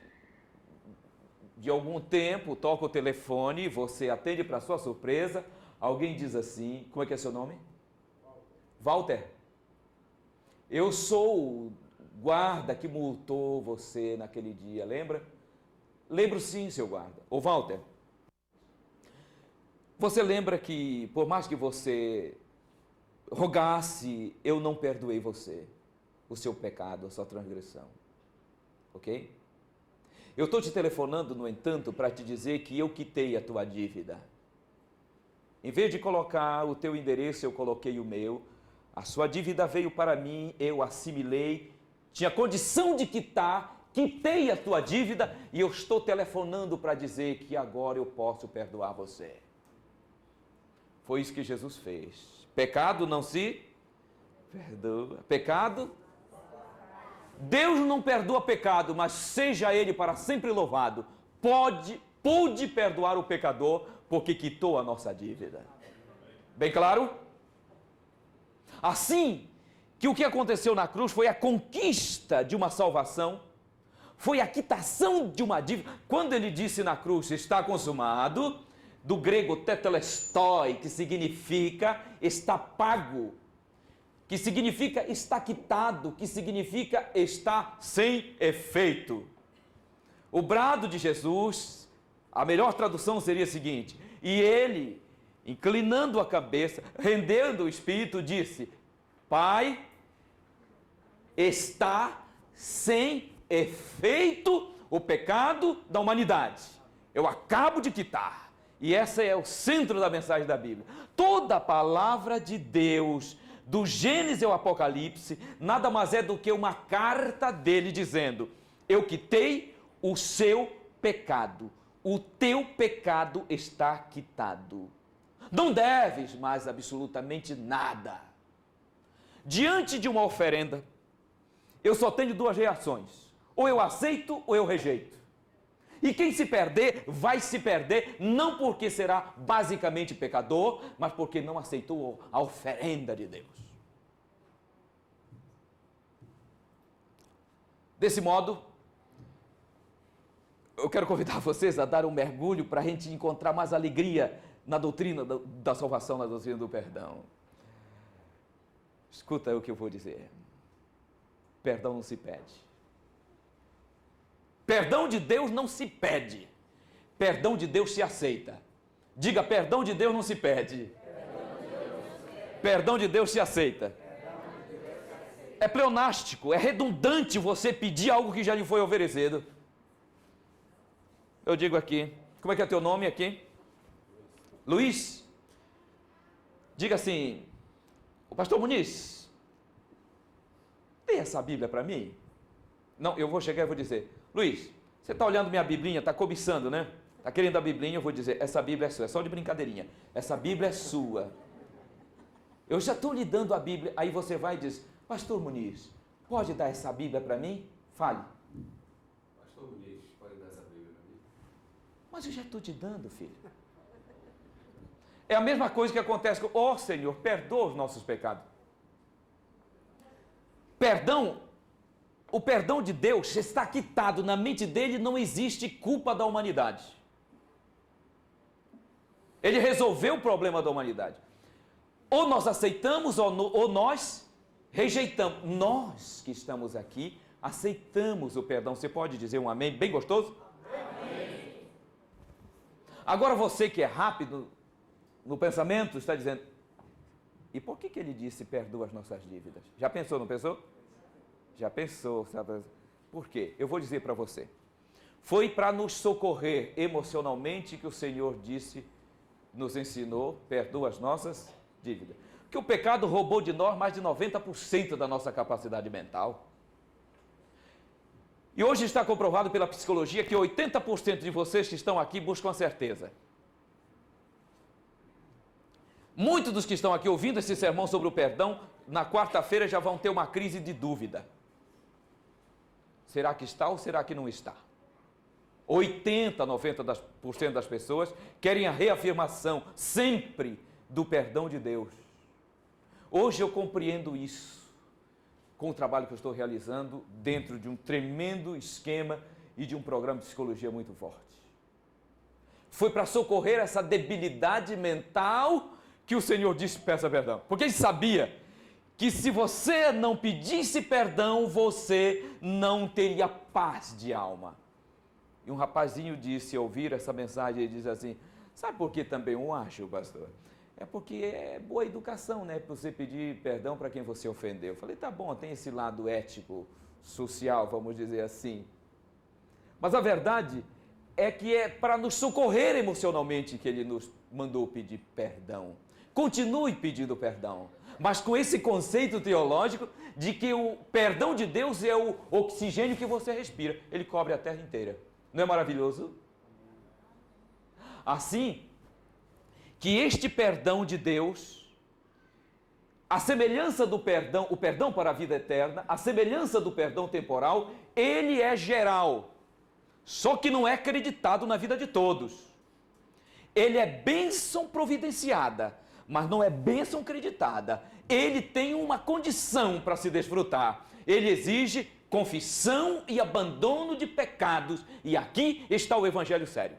de algum tempo, toca o telefone, você atende para sua surpresa. Alguém diz assim, como é que é seu nome? Walter. Eu sou o guarda que multou você naquele dia, lembra? Lembro sim, seu guarda. Ô Walter, você lembra que por mais que você rogasse, eu não perdoei você, o seu pecado, a sua transgressão. Ok? Eu estou te telefonando, no entanto, para te dizer que eu quitei a tua dívida. Em vez de colocar o teu endereço, eu coloquei o meu. A sua dívida veio para mim, eu assimilei, tinha condição de quitar, quitei a tua dívida e eu estou telefonando para dizer que agora eu posso perdoar você. Foi isso que Jesus fez. Pecado não se perdoa. Pecado? Deus não perdoa pecado, mas seja ele para sempre louvado. Pôde perdoar o pecador porque quitou a nossa dívida. Bem claro? Assim que o que aconteceu na cruz foi a conquista de uma salvação, foi a quitação de uma dívida. Quando ele disse na cruz, está consumado, do grego tetelestai, que significa está pago, que significa está quitado, que significa está sem efeito. O brado de Jesus, a melhor tradução seria a seguinte, e ele, inclinando a cabeça, rendendo o espírito, disse, Pai, está sem efeito o pecado da humanidade. Eu acabo de quitar. E esse é o centro da mensagem da Bíblia. Toda a palavra de Deus, do Gênesis ao Apocalipse, nada mais é do que uma carta dele dizendo, eu quitei o seu pecado. O teu pecado está quitado. Não deves mais absolutamente nada. Diante de uma oferenda, eu só tenho duas reações. Ou eu aceito ou eu rejeito. E quem se perder, vai se perder, não porque será basicamente pecador, mas porque não aceitou a oferenda de Deus. Desse modo, eu quero convidar vocês a dar um mergulho para a gente encontrar mais alegria na doutrina da salvação, na doutrina do perdão. Escuta o que eu vou dizer. Perdão não se pede. Perdão de Deus não se pede. Perdão de Deus se aceita. Diga, perdão de Deus não se pede. Perdão de Deus se aceita. É pleonástico, é redundante você pedir algo que já lhe foi oferecido. Eu digo aqui, como é que é teu nome aqui? Luiz? Diga assim, o pastor Muniz, tem essa Bíblia para mim? Não, eu vou chegar e vou dizer, Luiz, você está olhando minha biblinha, está cobiçando, né? Está querendo a biblinha, eu vou dizer, essa Bíblia é sua, é só de brincadeirinha. Essa Bíblia é sua. Eu já estou lhe dando a Bíblia, aí você vai e diz, pastor Muniz, pode dar essa Bíblia para mim? Fale. Pastor Muniz, pode dar essa Bíblia para mim? Mas eu já estou te dando, filho. É a mesma coisa que acontece com, ó Senhor, perdoa os nossos pecados. Perdão, o perdão de Deus está quitado, na mente dele não existe culpa da humanidade. Ele resolveu o problema da humanidade. Ou nós aceitamos ou nós rejeitamos. Nós que estamos aqui aceitamos o perdão. Você pode dizer um amém bem gostoso? Amém. Agora você que é rápido no pensamento está dizendo, e por que ele disse perdoa as nossas dívidas? Já pensou, não pensou? Já pensou, sabe? Por quê? Eu vou dizer para você. Foi para nos socorrer emocionalmente que o Senhor disse, nos ensinou, perdoa as nossas dívidas. Porque o pecado roubou de nós mais de 90% da nossa capacidade mental. E hoje está comprovado pela psicologia que 80% de vocês que estão aqui buscam a certeza. Muitos dos que estão aqui ouvindo esse sermão sobre o perdão, na quarta-feira já vão ter uma crise de dúvida. Será que está ou será que não está? 80, 90% das pessoas querem a reafirmação sempre do perdão de Deus. Hoje eu compreendo isso com o trabalho que eu estou realizando dentro de um tremendo esquema e de um programa de psicologia muito forte. Foi para socorrer essa debilidade mental que o Senhor disse peça perdão. Porque ele sabia que se você não pedisse perdão, você não teria paz de alma. E um rapazinho disse, ao ouvir essa mensagem, ele diz assim, sabe por que também eu acho, pastor? É porque é boa educação, né? Para você pedir perdão para quem você ofendeu. Eu falei, tá bom, tem esse lado ético, social, vamos dizer assim. Mas a verdade é que é para nos socorrer emocionalmente que ele nos mandou pedir perdão. Continue pedindo perdão, mas com esse conceito teológico de que o perdão de Deus é o oxigênio que você respira. Ele cobre a terra inteira. Não é maravilhoso? Assim, que este perdão de Deus, a semelhança do perdão, o perdão para a vida eterna, a semelhança do perdão temporal, ele é geral, só que não é acreditado na vida de todos. Ele é bênção providenciada, mas não é bênção acreditada. Ele tem uma condição para se desfrutar. Ele exige confissão e abandono de pecados. E aqui está o evangelho sério.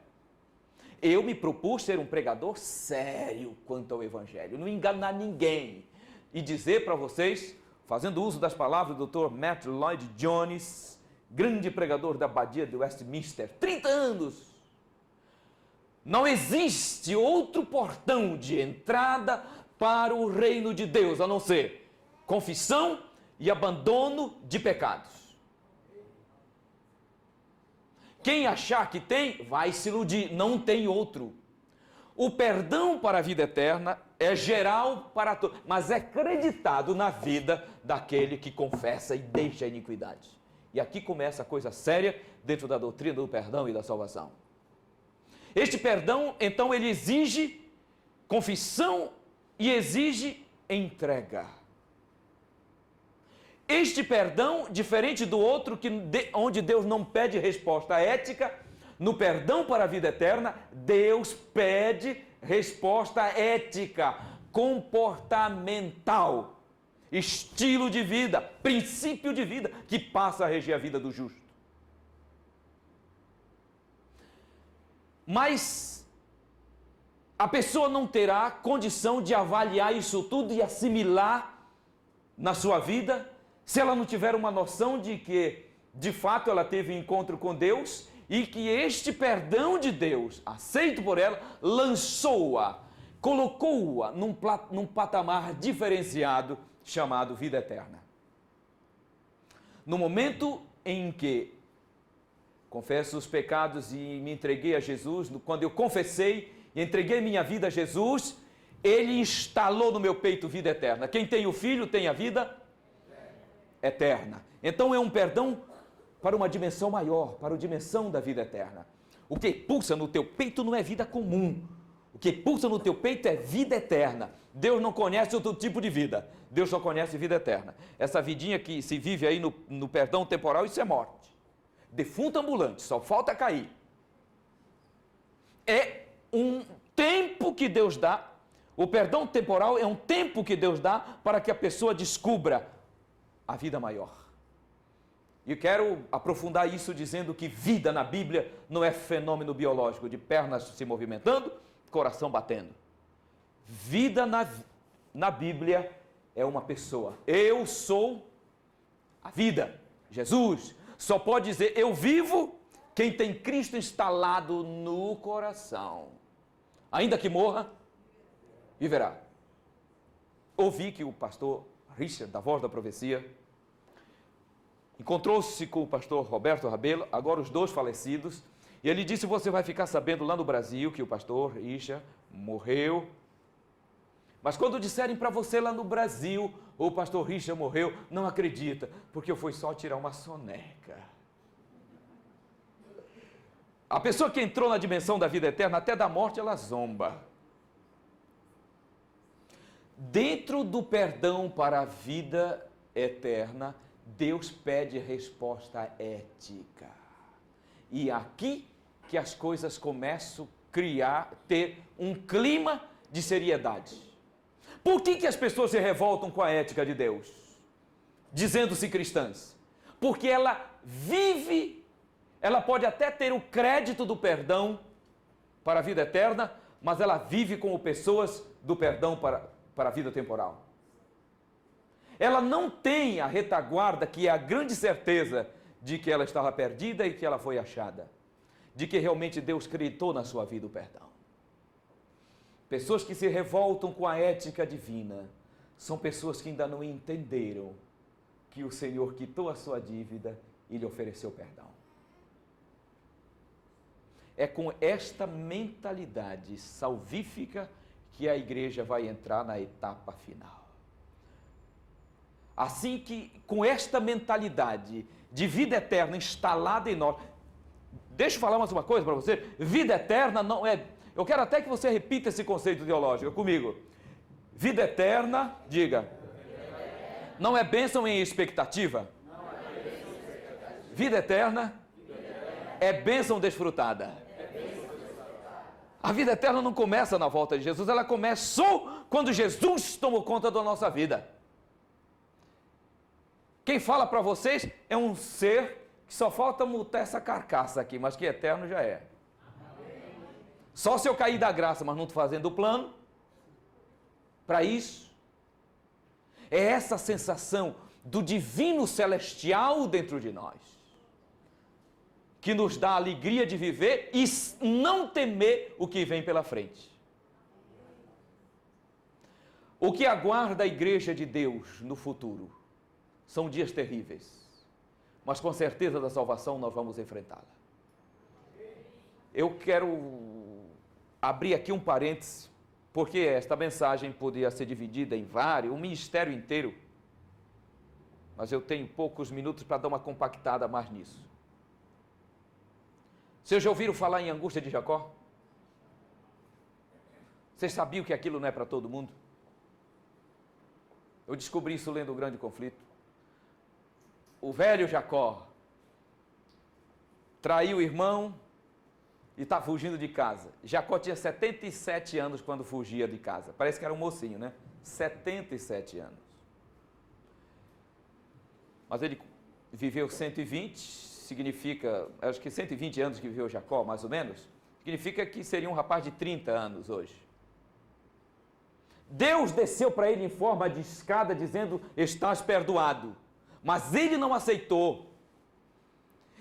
Eu me propus ser um pregador sério quanto ao evangelho, não enganar ninguém. E dizer para vocês, fazendo uso das palavras do Dr. Matt Lloyd Jones, grande pregador da Abadia de Westminster, 30 anos. Não existe outro portão de entrada para o reino de Deus, a não ser confissão e abandono de pecados. Quem achar que tem, vai se iludir, não tem outro. O perdão para a vida eterna é geral para todos, mas é acreditado na vida daquele que confessa e deixa a iniquidade. E aqui começa a coisa séria dentro da doutrina do perdão e da salvação. Este perdão, então, ele exige confissão e exige entrega. Este perdão, diferente do outro, onde Deus não pede resposta ética, no perdão para a vida eterna, Deus pede resposta ética, comportamental, estilo de vida, princípio de vida, que passa a reger a vida do justo. Mas a pessoa não terá condição de avaliar isso tudo e assimilar na sua vida, se ela não tiver uma noção de que, de fato, ela teve um encontro com Deus e que este perdão de Deus, aceito por ela, lançou-a, colocou-a num patamar diferenciado chamado vida eterna. No momento em que confesso os pecados e me entreguei a Jesus, quando eu confessei e entreguei minha vida a Jesus, Ele instalou no meu peito vida eterna. Quem tem o Filho tem a vida eterna. Então é um perdão para uma dimensão maior, para a dimensão da vida eterna. O que pulsa no teu peito não é vida comum. O que pulsa no teu peito é vida eterna. Deus não conhece outro tipo de vida. Deus só conhece vida eterna. Essa vidinha que se vive aí no perdão temporal, isso é morte. Defunto ambulante, só falta cair. É um tempo que Deus dá O perdão temporal é um tempo que Deus dá para que a pessoa descubra a vida maior. E quero aprofundar isso dizendo que vida na Bíblia não é fenômeno biológico de pernas se movimentando, coração batendo. Vida na Bíblia é uma pessoa. Eu sou a vida. Jesus só pode dizer eu vivo quem tem Cristo instalado no coração. Ainda que morra, viverá. Ouvi que o pastor Richard, da Voz da Profecia, encontrou-se com o pastor Roberto Rabelo, agora os dois falecidos, e ele disse: você vai ficar sabendo lá no Brasil que o pastor Richard morreu. Mas quando disserem para você lá no Brasil, o pastor Richard morreu, não acredita, porque eu fui só tirar uma soneca. A pessoa que entrou na dimensão da vida eterna, até da morte, ela zomba. Dentro do perdão para a vida eterna, Deus pede resposta ética. E aqui que as coisas começam a ter um clima de seriedade. Por que as pessoas se revoltam com a ética de Deus, dizendo-se cristãs? Porque ela vive, ela pode até ter o crédito do perdão para a vida eterna, mas ela vive como pessoas do perdão para a vida temporal. Ela não tem a retaguarda, que é a grande certeza de que ela estava perdida e que ela foi achada, de que realmente Deus acreditou na sua vida o perdão. Pessoas que se revoltam com a ética divina são pessoas que ainda não entenderam que o Senhor quitou a sua dívida e lhe ofereceu perdão. É com esta mentalidade salvífica que a igreja vai entrar na etapa final. Assim que, com esta mentalidade de vida eterna instalada em nós, deixa eu falar mais uma coisa para você, vida eterna não é... Eu quero até que você repita esse conceito teológico comigo. Vida eterna, diga, não é bênção em expectativa. Vida eterna é bênção desfrutada. A vida eterna não começa na volta de Jesus, ela começou quando Jesus tomou conta da nossa vida. Quem fala para vocês é um ser que só falta mutar essa carcaça aqui, mas que eterno já é. Só se eu cair da graça, mas não estou fazendo o plano para isso. É essa sensação do divino celestial dentro de nós, que nos dá a alegria de viver e não temer o que vem pela frente. O que aguarda a igreja de Deus no futuro são dias terríveis, mas com certeza da salvação nós vamos enfrentá-la. Eu quero abrir aqui um parêntese, porque esta mensagem poderia ser dividida em vários, um ministério inteiro, mas eu tenho poucos minutos para dar uma compactada mais nisso. Vocês já ouviram falar em angústia de Jacó? Vocês sabiam que aquilo não é para todo mundo? Eu descobri isso lendo o Grande Conflito. O velho Jacó traiu o irmão e está fugindo de casa. Jacó tinha 77 anos quando fugia de casa. Parece que era um mocinho, né? 77 anos. Mas ele viveu 120, significa, acho que 120 anos que viveu Jacó, mais ou menos, significa que seria um rapaz de 30 anos hoje. Deus desceu para ele em forma de escada dizendo: estás perdoado. Mas ele não aceitou.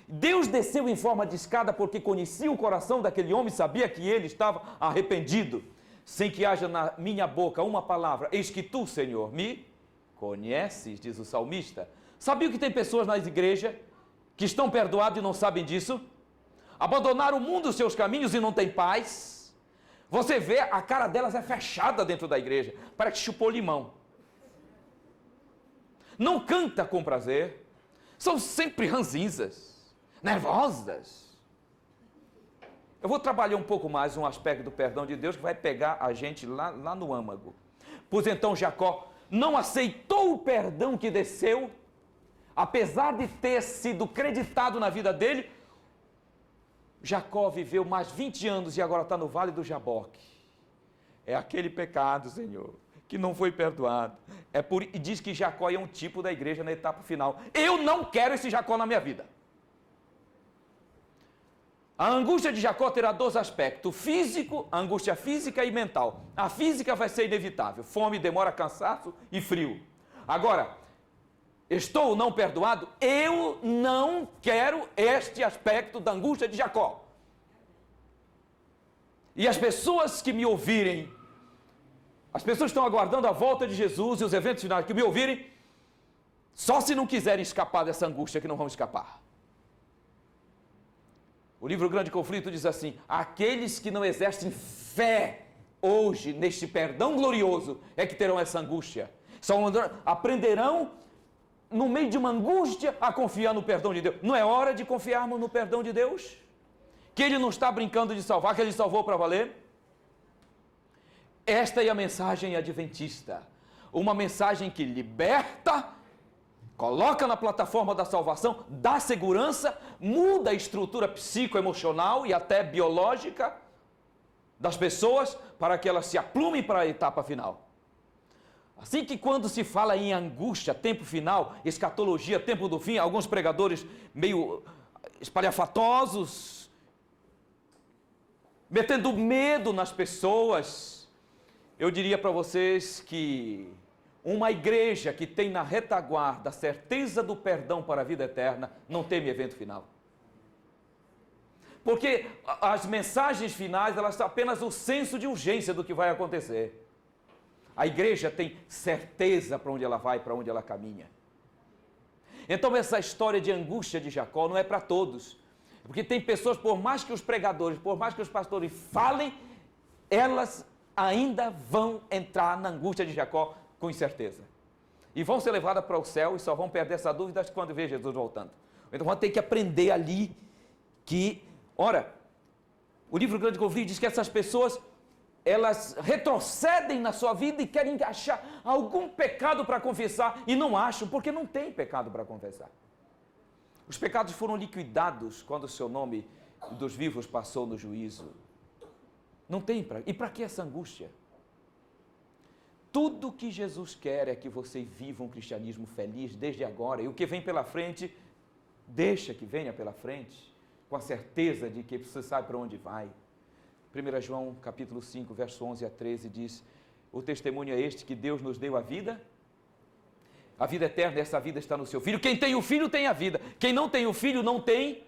Deus desceu em forma de escada porque conhecia o coração daquele homem, sabia que ele estava arrependido. Sem que haja na minha boca uma palavra, eis que tu, Senhor, me conheces, diz o salmista. Sabia que tem pessoas nas igrejas que estão perdoadas e não sabem disso? Abandonaram o mundo, os seus caminhos e não têm paz. Você vê, a cara delas é fechada dentro da igreja, parece que chupou limão. Não canta com prazer, são sempre ranzinzas, nervosas. Eu vou trabalhar um pouco mais um aspecto do perdão de Deus que vai pegar a gente lá no âmago. Pois então Jacó não aceitou o perdão que desceu, apesar de ter sido creditado na vida dele. Jacó viveu mais 20 anos e agora está no Vale do Jaboque. É aquele pecado, Senhor, que não foi perdoado. E diz que Jacó é um tipo da igreja na etapa final. Eu não quero esse Jacó na minha vida. A angústia de Jacó terá dois aspectos: físico, a angústia física e mental. A física vai ser inevitável: fome, demora, cansaço e frio. Agora, estou não perdoado? Eu não quero este aspecto da angústia de Jacó. E as pessoas que me ouvirem, as pessoas que estão aguardando a volta de Jesus e os eventos finais que me ouvirem, só se não quiserem escapar dessa angústia que não vão escapar. O livro Grande Conflito diz assim: aqueles que não exercem fé hoje neste perdão glorioso é que terão essa angústia. Só aprenderão no meio de uma angústia a confiar no perdão de Deus. Não é hora de confiarmos no perdão de Deus? Que Ele não está brincando de salvar, que Ele salvou para valer? Esta é a mensagem adventista. Uma mensagem que liberta, coloca na plataforma da salvação, dá segurança, muda a estrutura psicoemocional e até biológica das pessoas para que elas se aplumem para a etapa final. Assim que quando se fala em angústia, tempo final, escatologia, tempo do fim, alguns pregadores meio espalhafatosos, metendo medo nas pessoas, eu diria para vocês que uma igreja que tem na retaguarda a certeza do perdão para a vida eterna, não teme evento final. Porque as mensagens finais, elas são apenas o senso de urgência do que vai acontecer. A igreja tem certeza para onde ela vai, para onde ela caminha. Então essa história de angústia de Jacó não é para todos. Porque tem pessoas, por mais que os pregadores, por mais que os pastores falem, elas ainda vão entrar na angústia de Jacó com incerteza. E vão ser levadas para o céu e só vão perder essa dúvida quando ver Jesus voltando. Então vão ter que aprender ali que, ora, o livro Grande Conflito diz que essas pessoas, elas retrocedem na sua vida e querem achar algum pecado para confessar e não acham, porque não tem pecado para confessar. Os pecados foram liquidados quando o seu nome dos vivos passou no juízo. Não tem e para que essa angústia? Tudo que Jesus quer é que você viva um cristianismo feliz desde agora, e o que vem pela frente, deixa que venha pela frente, com a certeza de que você sabe para onde vai. 1 João capítulo 5, verso 11 a 13 diz: o testemunho é este, que Deus nos deu a vida eterna, essa vida está no seu Filho. Quem tem o Filho tem a vida, quem não tem o Filho não tem.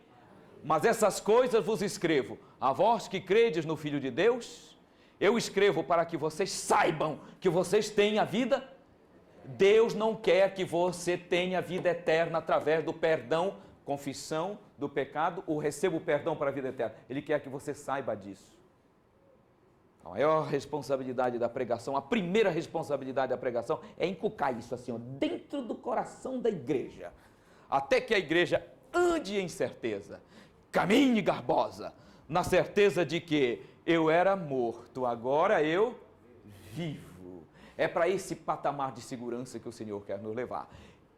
Mas essas coisas vos escrevo, a vós que credes no Filho de Deus, eu escrevo para que vocês saibam que vocês têm a vida. Deus não quer que você tenha vida eterna através do perdão, confissão do pecado, ou receba o perdão para a vida eterna. Ele quer que você saiba disso. A maior responsabilidade da pregação, a primeira responsabilidade da pregação é inculcar isso assim, ó, dentro do coração da igreja, até que a igreja ande em certeza, caminhe garbosa, na certeza de que eu era morto, agora eu vivo. É para esse patamar de segurança que o Senhor quer nos levar.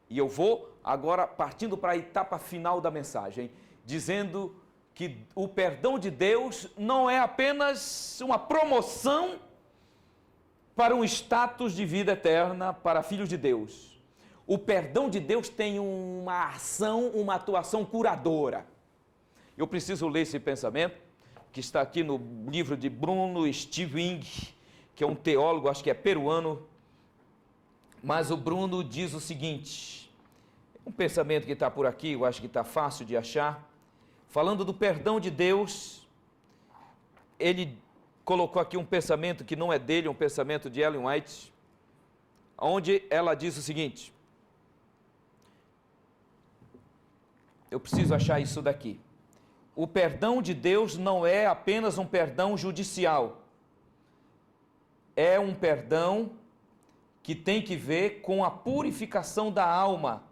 E eu vou agora partindo para a etapa final da mensagem, dizendo que o perdão de Deus não é apenas uma promoção para um status de vida eterna para filhos de Deus. O perdão de Deus tem uma ação, uma atuação curadora. Eu preciso ler esse pensamento, que está aqui no livro de Bruno Stiving, que é um teólogo, acho que é peruano, mas o Bruno diz o seguinte, um pensamento que está por aqui, eu acho que está fácil de achar, falando do perdão de Deus, ele colocou aqui um pensamento que não é dele, um pensamento de Ellen White, onde ela diz o seguinte, eu preciso achar isso daqui, o perdão de Deus não é apenas um perdão judicial, é um perdão que tem que ver com a purificação da alma.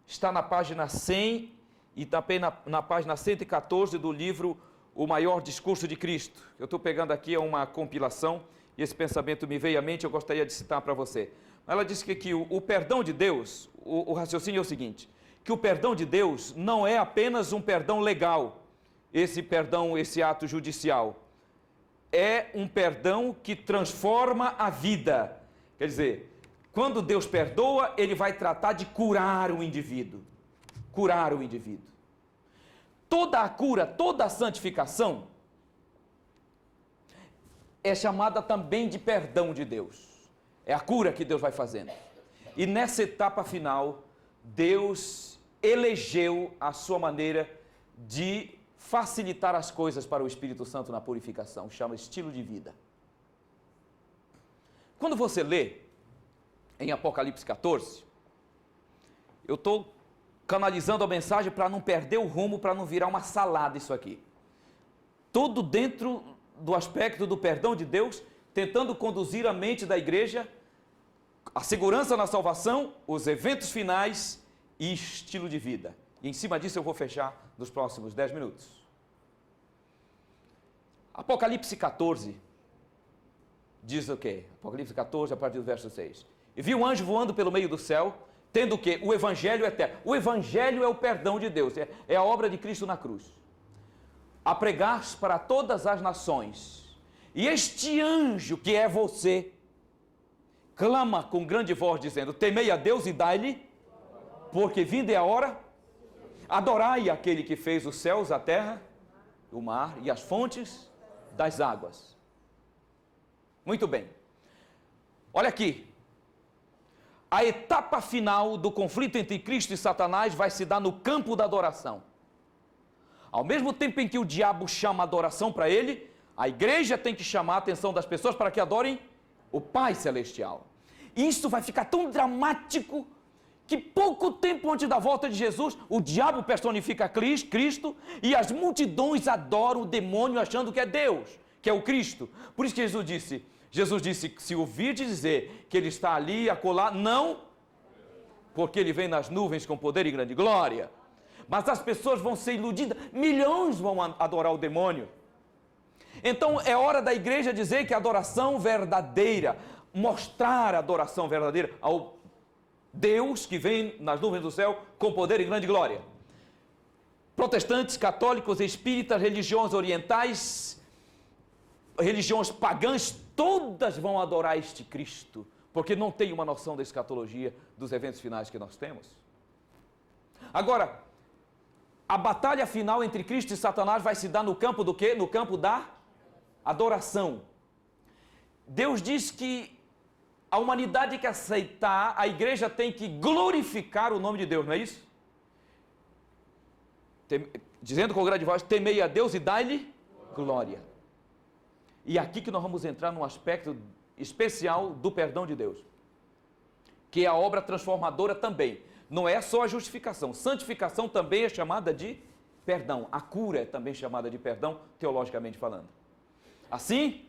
Está na página 100 e também na página 114 do livro O Maior Discurso de Cristo. Eu estou pegando aqui uma compilação e esse pensamento me veio à mente, eu gostaria de citar para você. Ela diz que o perdão de Deus, o raciocínio é o seguinte, que o perdão de Deus não é apenas um perdão legal, esse perdão, esse ato judicial. É um perdão que transforma a vida. Quer dizer, quando Deus perdoa, Ele vai tratar de curar o indivíduo. Curar o indivíduo. Toda a cura, toda a santificação é chamada também de perdão de Deus. É a cura que Deus vai fazendo. E nessa etapa final, Deus elegeu a sua maneira de facilitar as coisas para o Espírito Santo na purificação. Chama estilo de vida. Quando você lê em Apocalipse 14, eu estou canalizando a mensagem para não perder o rumo, para não virar uma salada isso aqui. Tudo dentro do aspecto do perdão de Deus, tentando conduzir a mente da igreja, a segurança na salvação, os eventos finais e estilo de vida. E em cima disso eu vou fechar nos próximos 10 minutos. Apocalipse 14 diz o quê? Apocalipse 14, a partir do verso 6. E vi um anjo voando pelo meio do céu, tendo o quê? O Evangelho eterno. O Evangelho é o perdão de Deus, é a obra de Cristo na cruz. A pregar para todas as nações. E este anjo, que é você, clama com grande voz, dizendo: temei a Deus e dai-lhe, porque vinda é a hora. Adorai aquele que fez os céus, a terra, o mar e as fontes das águas. Muito bem. Olha aqui. A etapa final do conflito entre Cristo e Satanás vai se dar no campo da adoração. Ao mesmo tempo em que o diabo chama a adoração para ele, a igreja tem que chamar a atenção das pessoas para que adorem o Pai Celestial. Isso vai ficar tão dramático que pouco tempo antes da volta de Jesus, o diabo personifica Cristo e as multidões adoram o demônio achando que é Deus, que é o Cristo. Por isso que Jesus disse, se ouvirdes dizer que ele está ali, acolá, não, porque ele vem nas nuvens com poder e grande glória. Mas as pessoas vão ser iludidas, milhões vão adorar o demônio. Então é hora da igreja dizer que a adoração verdadeira, mostrar a adoração verdadeira ao Deus que vem nas nuvens do céu com poder e grande glória. Protestantes, católicos, espíritas, religiões orientais, religiões pagãs, todas vão adorar este Cristo, porque não tem uma noção da escatologia dos eventos finais que nós temos. Agora, a batalha final entre Cristo e Satanás vai se dar no campo do quê? No campo da adoração. Deus diz que a humanidade que aceitar, a igreja tem que glorificar o nome de Deus, não é isso? Dizendo com grande voz, temei a Deus e dai-lhe glória. E aqui que nós vamos entrar num aspecto especial do perdão de Deus, que é a obra transformadora também. Não é só a justificação, santificação também é chamada de perdão. A cura é também chamada de perdão, teologicamente falando. Assim,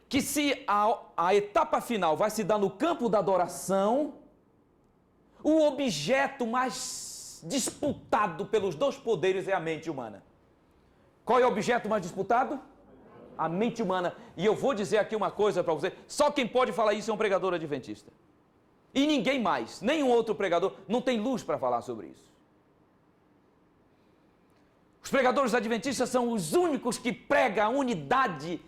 que se a etapa final vai se dar no campo da adoração, o objeto mais disputado pelos dois poderes é a mente humana. Qual é o objeto mais disputado? A mente humana. E eu vou dizer aqui uma coisa para você, só quem pode falar isso é um pregador adventista. E ninguém mais, nenhum outro pregador, não tem luz para falar sobre isso. Os pregadores adventistas são os únicos que pregam a unidade,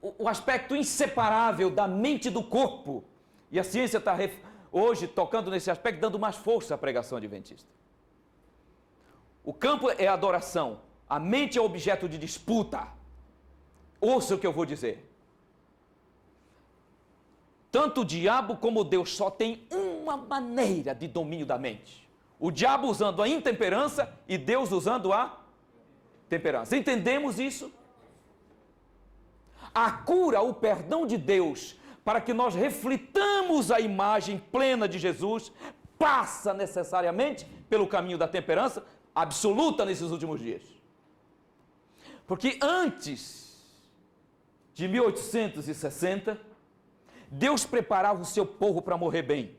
o aspecto inseparável da mente e do corpo. E a ciência está hoje tocando nesse aspecto, dando mais força à pregação adventista. O campo é a adoração, a mente é objeto de disputa. Ouça o que eu vou dizer. Tanto o diabo como Deus só tem uma maneira de domínio da mente. O diabo usando a intemperança e Deus usando a temperança. Entendemos isso? A cura, o perdão de Deus, para que nós reflitamos a imagem plena de Jesus, passa necessariamente pelo caminho da temperança absoluta nesses últimos dias. Porque antes de 1860, Deus preparava o seu povo para morrer bem.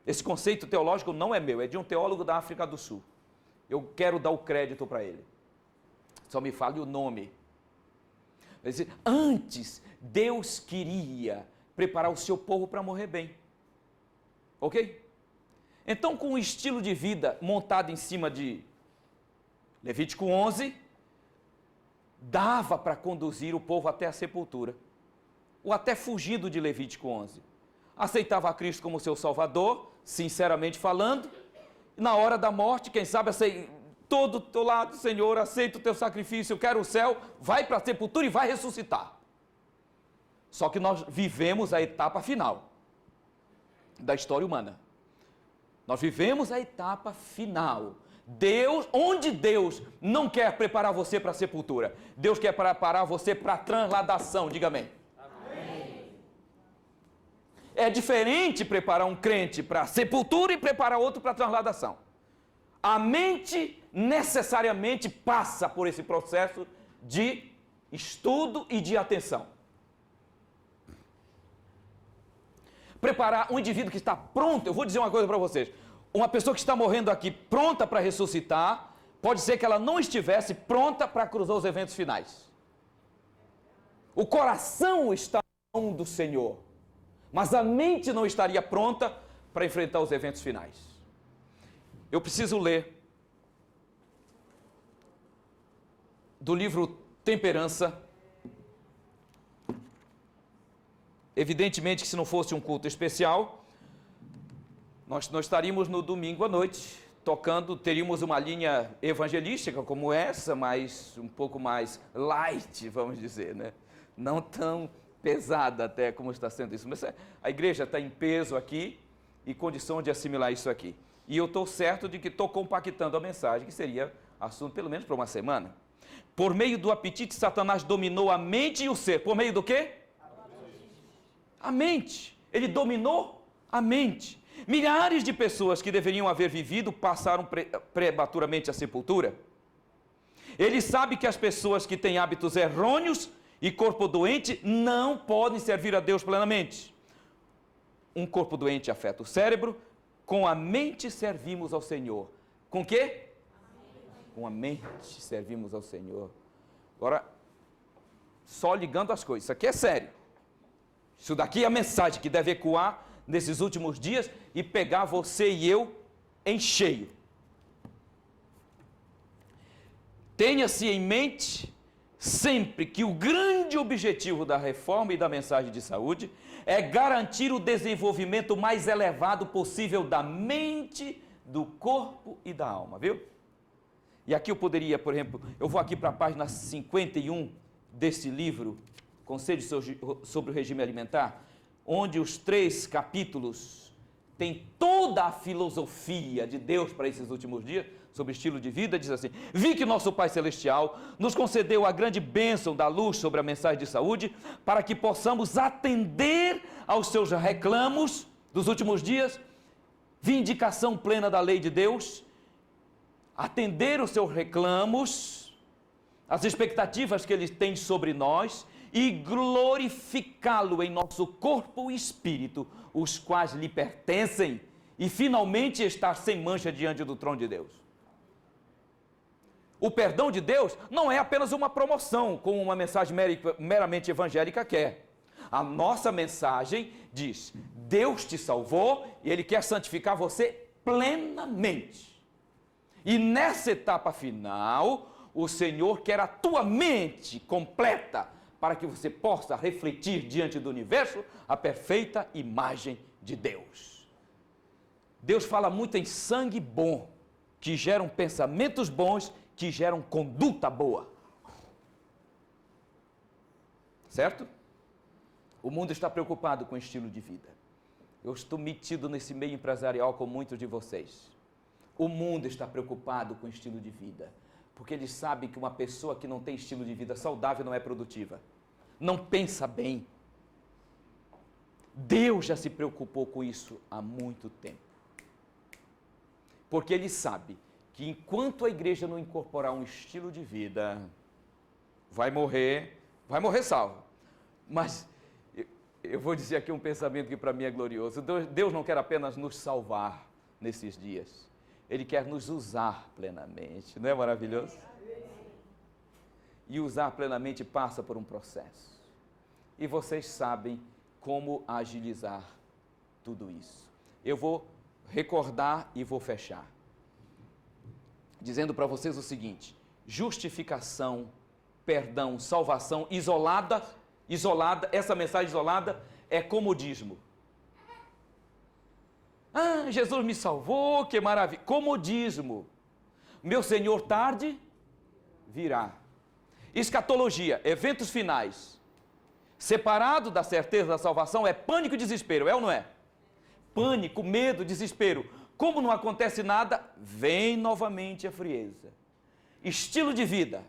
Esse conceito teológico não é meu, é de um teólogo da África do Sul. Eu quero dar o crédito para ele. Só me fale o nome. Antes, Deus queria preparar o seu povo para morrer bem. Ok? Então, com o estilo de vida montado em cima de Levítico 11, dava para conduzir o povo até a sepultura, ou até fugindo de Levítico 11. Aceitava a Cristo como seu Salvador, sinceramente falando, na hora da morte, quem sabe, todo o teu lado, Senhor, aceita o teu sacrifício, eu quero o céu, vai para a sepultura e vai ressuscitar. Só que nós vivemos a etapa final da história humana. Nós vivemos a etapa final. Onde Deus não quer preparar você para a sepultura, Deus quer preparar você para a transladação, diga amém. Amém. É diferente preparar um crente para a sepultura e preparar outro para a transladação. A mente necessariamente passa por esse processo de estudo e de atenção. Preparar um indivíduo que está pronto, eu vou dizer uma coisa para vocês, uma pessoa que está morrendo aqui pronta para ressuscitar, pode ser que ela não estivesse pronta para cruzar os eventos finais. O coração está na mão do Senhor, mas a mente não estaria pronta para enfrentar os eventos finais. Eu preciso ler do livro Temperança. Evidentemente que se não fosse um culto especial, nós estaríamos no domingo à noite tocando, teríamos uma linha evangelística como essa, mas um pouco mais light, vamos dizer, né? Não tão pesada até como está sendo isso. Mas a igreja está em peso aqui e condição de assimilar isso aqui. E eu estou certo de que estou compactando a mensagem, que seria assunto pelo menos para uma semana. Por meio do apetite, Satanás dominou a mente e o ser. Por meio do quê? A mente. Ele dominou a mente. Milhares de pessoas que deveriam haver vivido passaram prematuramente à sepultura. Ele sabe que as pessoas que têm hábitos errôneos e corpo doente não podem servir a Deus plenamente. Um corpo doente afeta o cérebro, com a mente servimos ao Senhor. Com quê? Com a mente servimos ao Senhor. Agora, só ligando as coisas, isso aqui é sério. Isso daqui é a mensagem que deve ecoar nesses últimos dias e pegar você e eu em cheio. Tenha-se em mente sempre que o grande objetivo da reforma e da mensagem de saúde é garantir o desenvolvimento mais elevado possível da mente, do corpo e da alma, viu? E aqui eu poderia, por exemplo, eu vou aqui para a página 51 desse livro, Conselhos sobre o Regime Alimentar, onde os 3 capítulos têm toda a filosofia de Deus para esses últimos dias, sobre estilo de vida. Diz assim: vi que nosso Pai Celestial nos concedeu a grande bênção da luz sobre a mensagem de saúde, para que possamos atender aos seus reclamos dos últimos dias, vindicação plena da lei de Deus, atender os seus reclamos, as expectativas que Ele tem sobre nós, e glorificá-lo em nosso corpo e espírito, os quais lhe pertencem, e finalmente estar sem mancha diante do trono de Deus. O perdão de Deus não é apenas uma promoção, como uma mensagem meramente evangélica quer. A nossa mensagem diz: Deus te salvou e Ele quer santificar você plenamente. E nessa etapa final, o Senhor quer a tua mente completa, para que você possa refletir diante do universo a perfeita imagem de Deus. Deus fala muito em sangue bom, que geram pensamentos bons, que geram conduta boa. Certo? O mundo está preocupado com o estilo de vida. Eu estou metido nesse meio empresarial com muitos de vocês. O mundo está preocupado com o estilo de vida, porque eles sabem que uma pessoa que não tem estilo de vida saudável não é produtiva, não pensa bem. Deus já se preocupou com isso há muito tempo, porque Ele sabe que enquanto a igreja não incorporar um estilo de vida, vai morrer salvo. Mas eu vou dizer aqui um pensamento que para mim é glorioso. Deus não quer apenas nos salvar nesses dias, Ele quer nos usar plenamente. Não é maravilhoso? E usar plenamente passa por um processo. E vocês sabem como agilizar tudo isso. Eu vou recordar e vou fechar. Dizendo para vocês o seguinte: justificação, perdão, salvação isolada, essa mensagem isolada é comodismo. Ah, Jesus me salvou, que maravilha. Comodismo. Meu Senhor tarde virá. Escatologia, eventos finais. Separado da certeza da salvação é pânico e desespero, é ou não é? Pânico, medo, desespero. Como não acontece nada, vem novamente a frieza. Estilo de vida,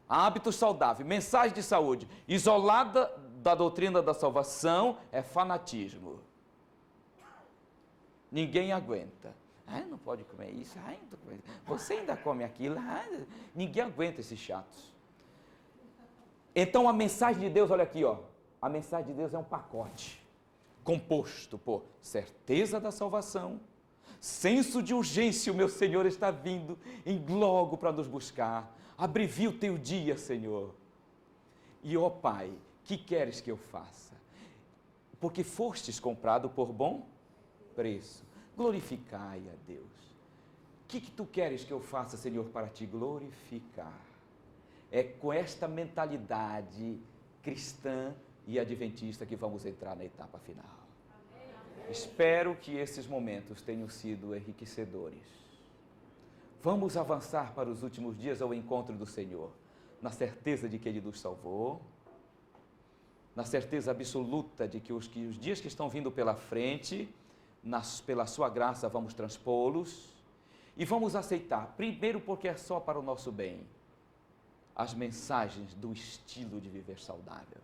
hábitos saudáveis, mensagem de saúde, isolada da doutrina da salvação, é fanatismo. Ninguém aguenta. Ah, não pode comer isso. Ah, não come... Você ainda come aquilo. Ah, ninguém aguenta esses chatos. Então a mensagem de Deus, olha aqui, ó. A mensagem de Deus é um pacote composto por certeza da salvação, senso de urgência, o meu Senhor está vindo em logo para nos buscar. Abrevia o teu dia, Senhor. E, ó Pai, que queres que eu faça? Porque fostes comprado por bom preço. Glorificai a Deus. O que tu queres que eu faça, Senhor, para te glorificar? É com esta mentalidade cristã e adventista que vamos entrar na etapa final. Amém. Espero que esses momentos tenham sido enriquecedores. Vamos avançar para os últimos dias ao encontro do Senhor, na certeza de que Ele nos salvou, na certeza absoluta de que os dias que estão vindo pela frente, pela sua graça vamos transpô-los e vamos aceitar, primeiro porque é só para o nosso bem, as mensagens do estilo de viver saudável.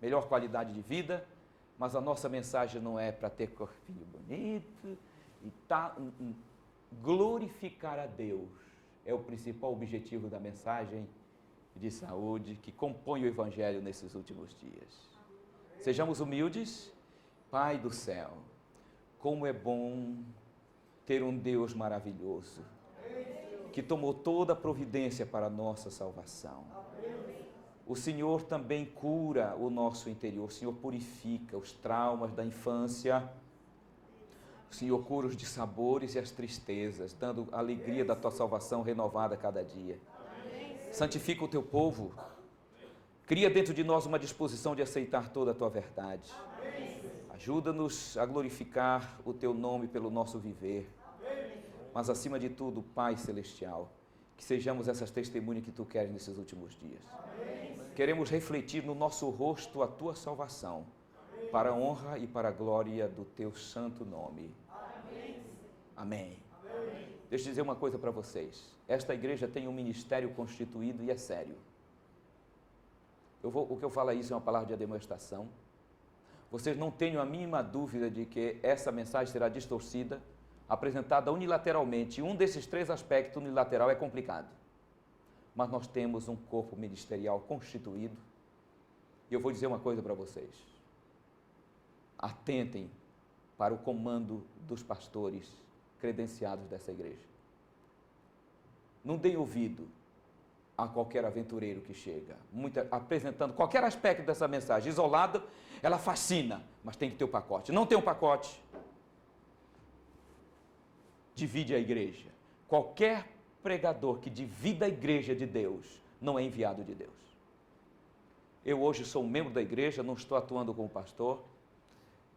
Melhor qualidade de vida, mas a nossa mensagem não é para ter corpinho bonito e glorificar a Deus é o principal objetivo da mensagem de saúde que compõe o Evangelho nesses últimos dias. Sejamos humildes. Pai do céu, como é bom ter um Deus maravilhoso, que tomou toda a providência para a nossa salvação. O Senhor também cura o nosso interior, o Senhor purifica os traumas da infância, o Senhor cura os dissabores e as tristezas, dando a alegria da tua salvação renovada a cada dia. Santifica o teu povo, cria dentro de nós uma disposição de aceitar toda a tua verdade. Ajuda-nos a glorificar o teu nome pelo nosso viver. Mas acima de tudo, Pai Celestial, que sejamos essas testemunhas que tu queres nesses últimos dias. Queremos refletir no nosso rosto a tua salvação, para a honra e para a glória do teu santo nome. Amém. Deixa eu dizer uma coisa para vocês. Esta igreja tem um ministério constituído e é sério. O que eu falo isso é uma palavra de demonstração. Vocês não tenham a mínima dúvida de que essa mensagem será distorcida, apresentada unilateralmente. Um desses três aspectos unilateral é complicado. Mas nós temos um corpo ministerial constituído. E eu vou dizer uma coisa para vocês. Atentem para o comando dos pastores credenciados dessa igreja. Não deem ouvido a qualquer aventureiro que chega, apresentando qualquer aspecto dessa mensagem isolada, ela fascina, mas tem que ter o pacote. Não tem um pacote, divide a igreja. Qualquer pregador que divida a igreja de Deus não é enviado de Deus. Eu hoje sou um membro da igreja, não estou atuando como pastor,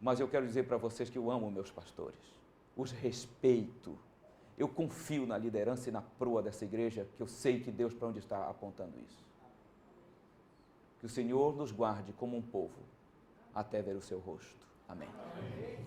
mas eu quero dizer para vocês que eu amo meus pastores, os respeito. Eu confio na liderança e na proa dessa igreja, que eu sei que Deus para onde está apontando isso. Que o Senhor nos guarde como um povo, até ver o seu rosto. Amém. Amém.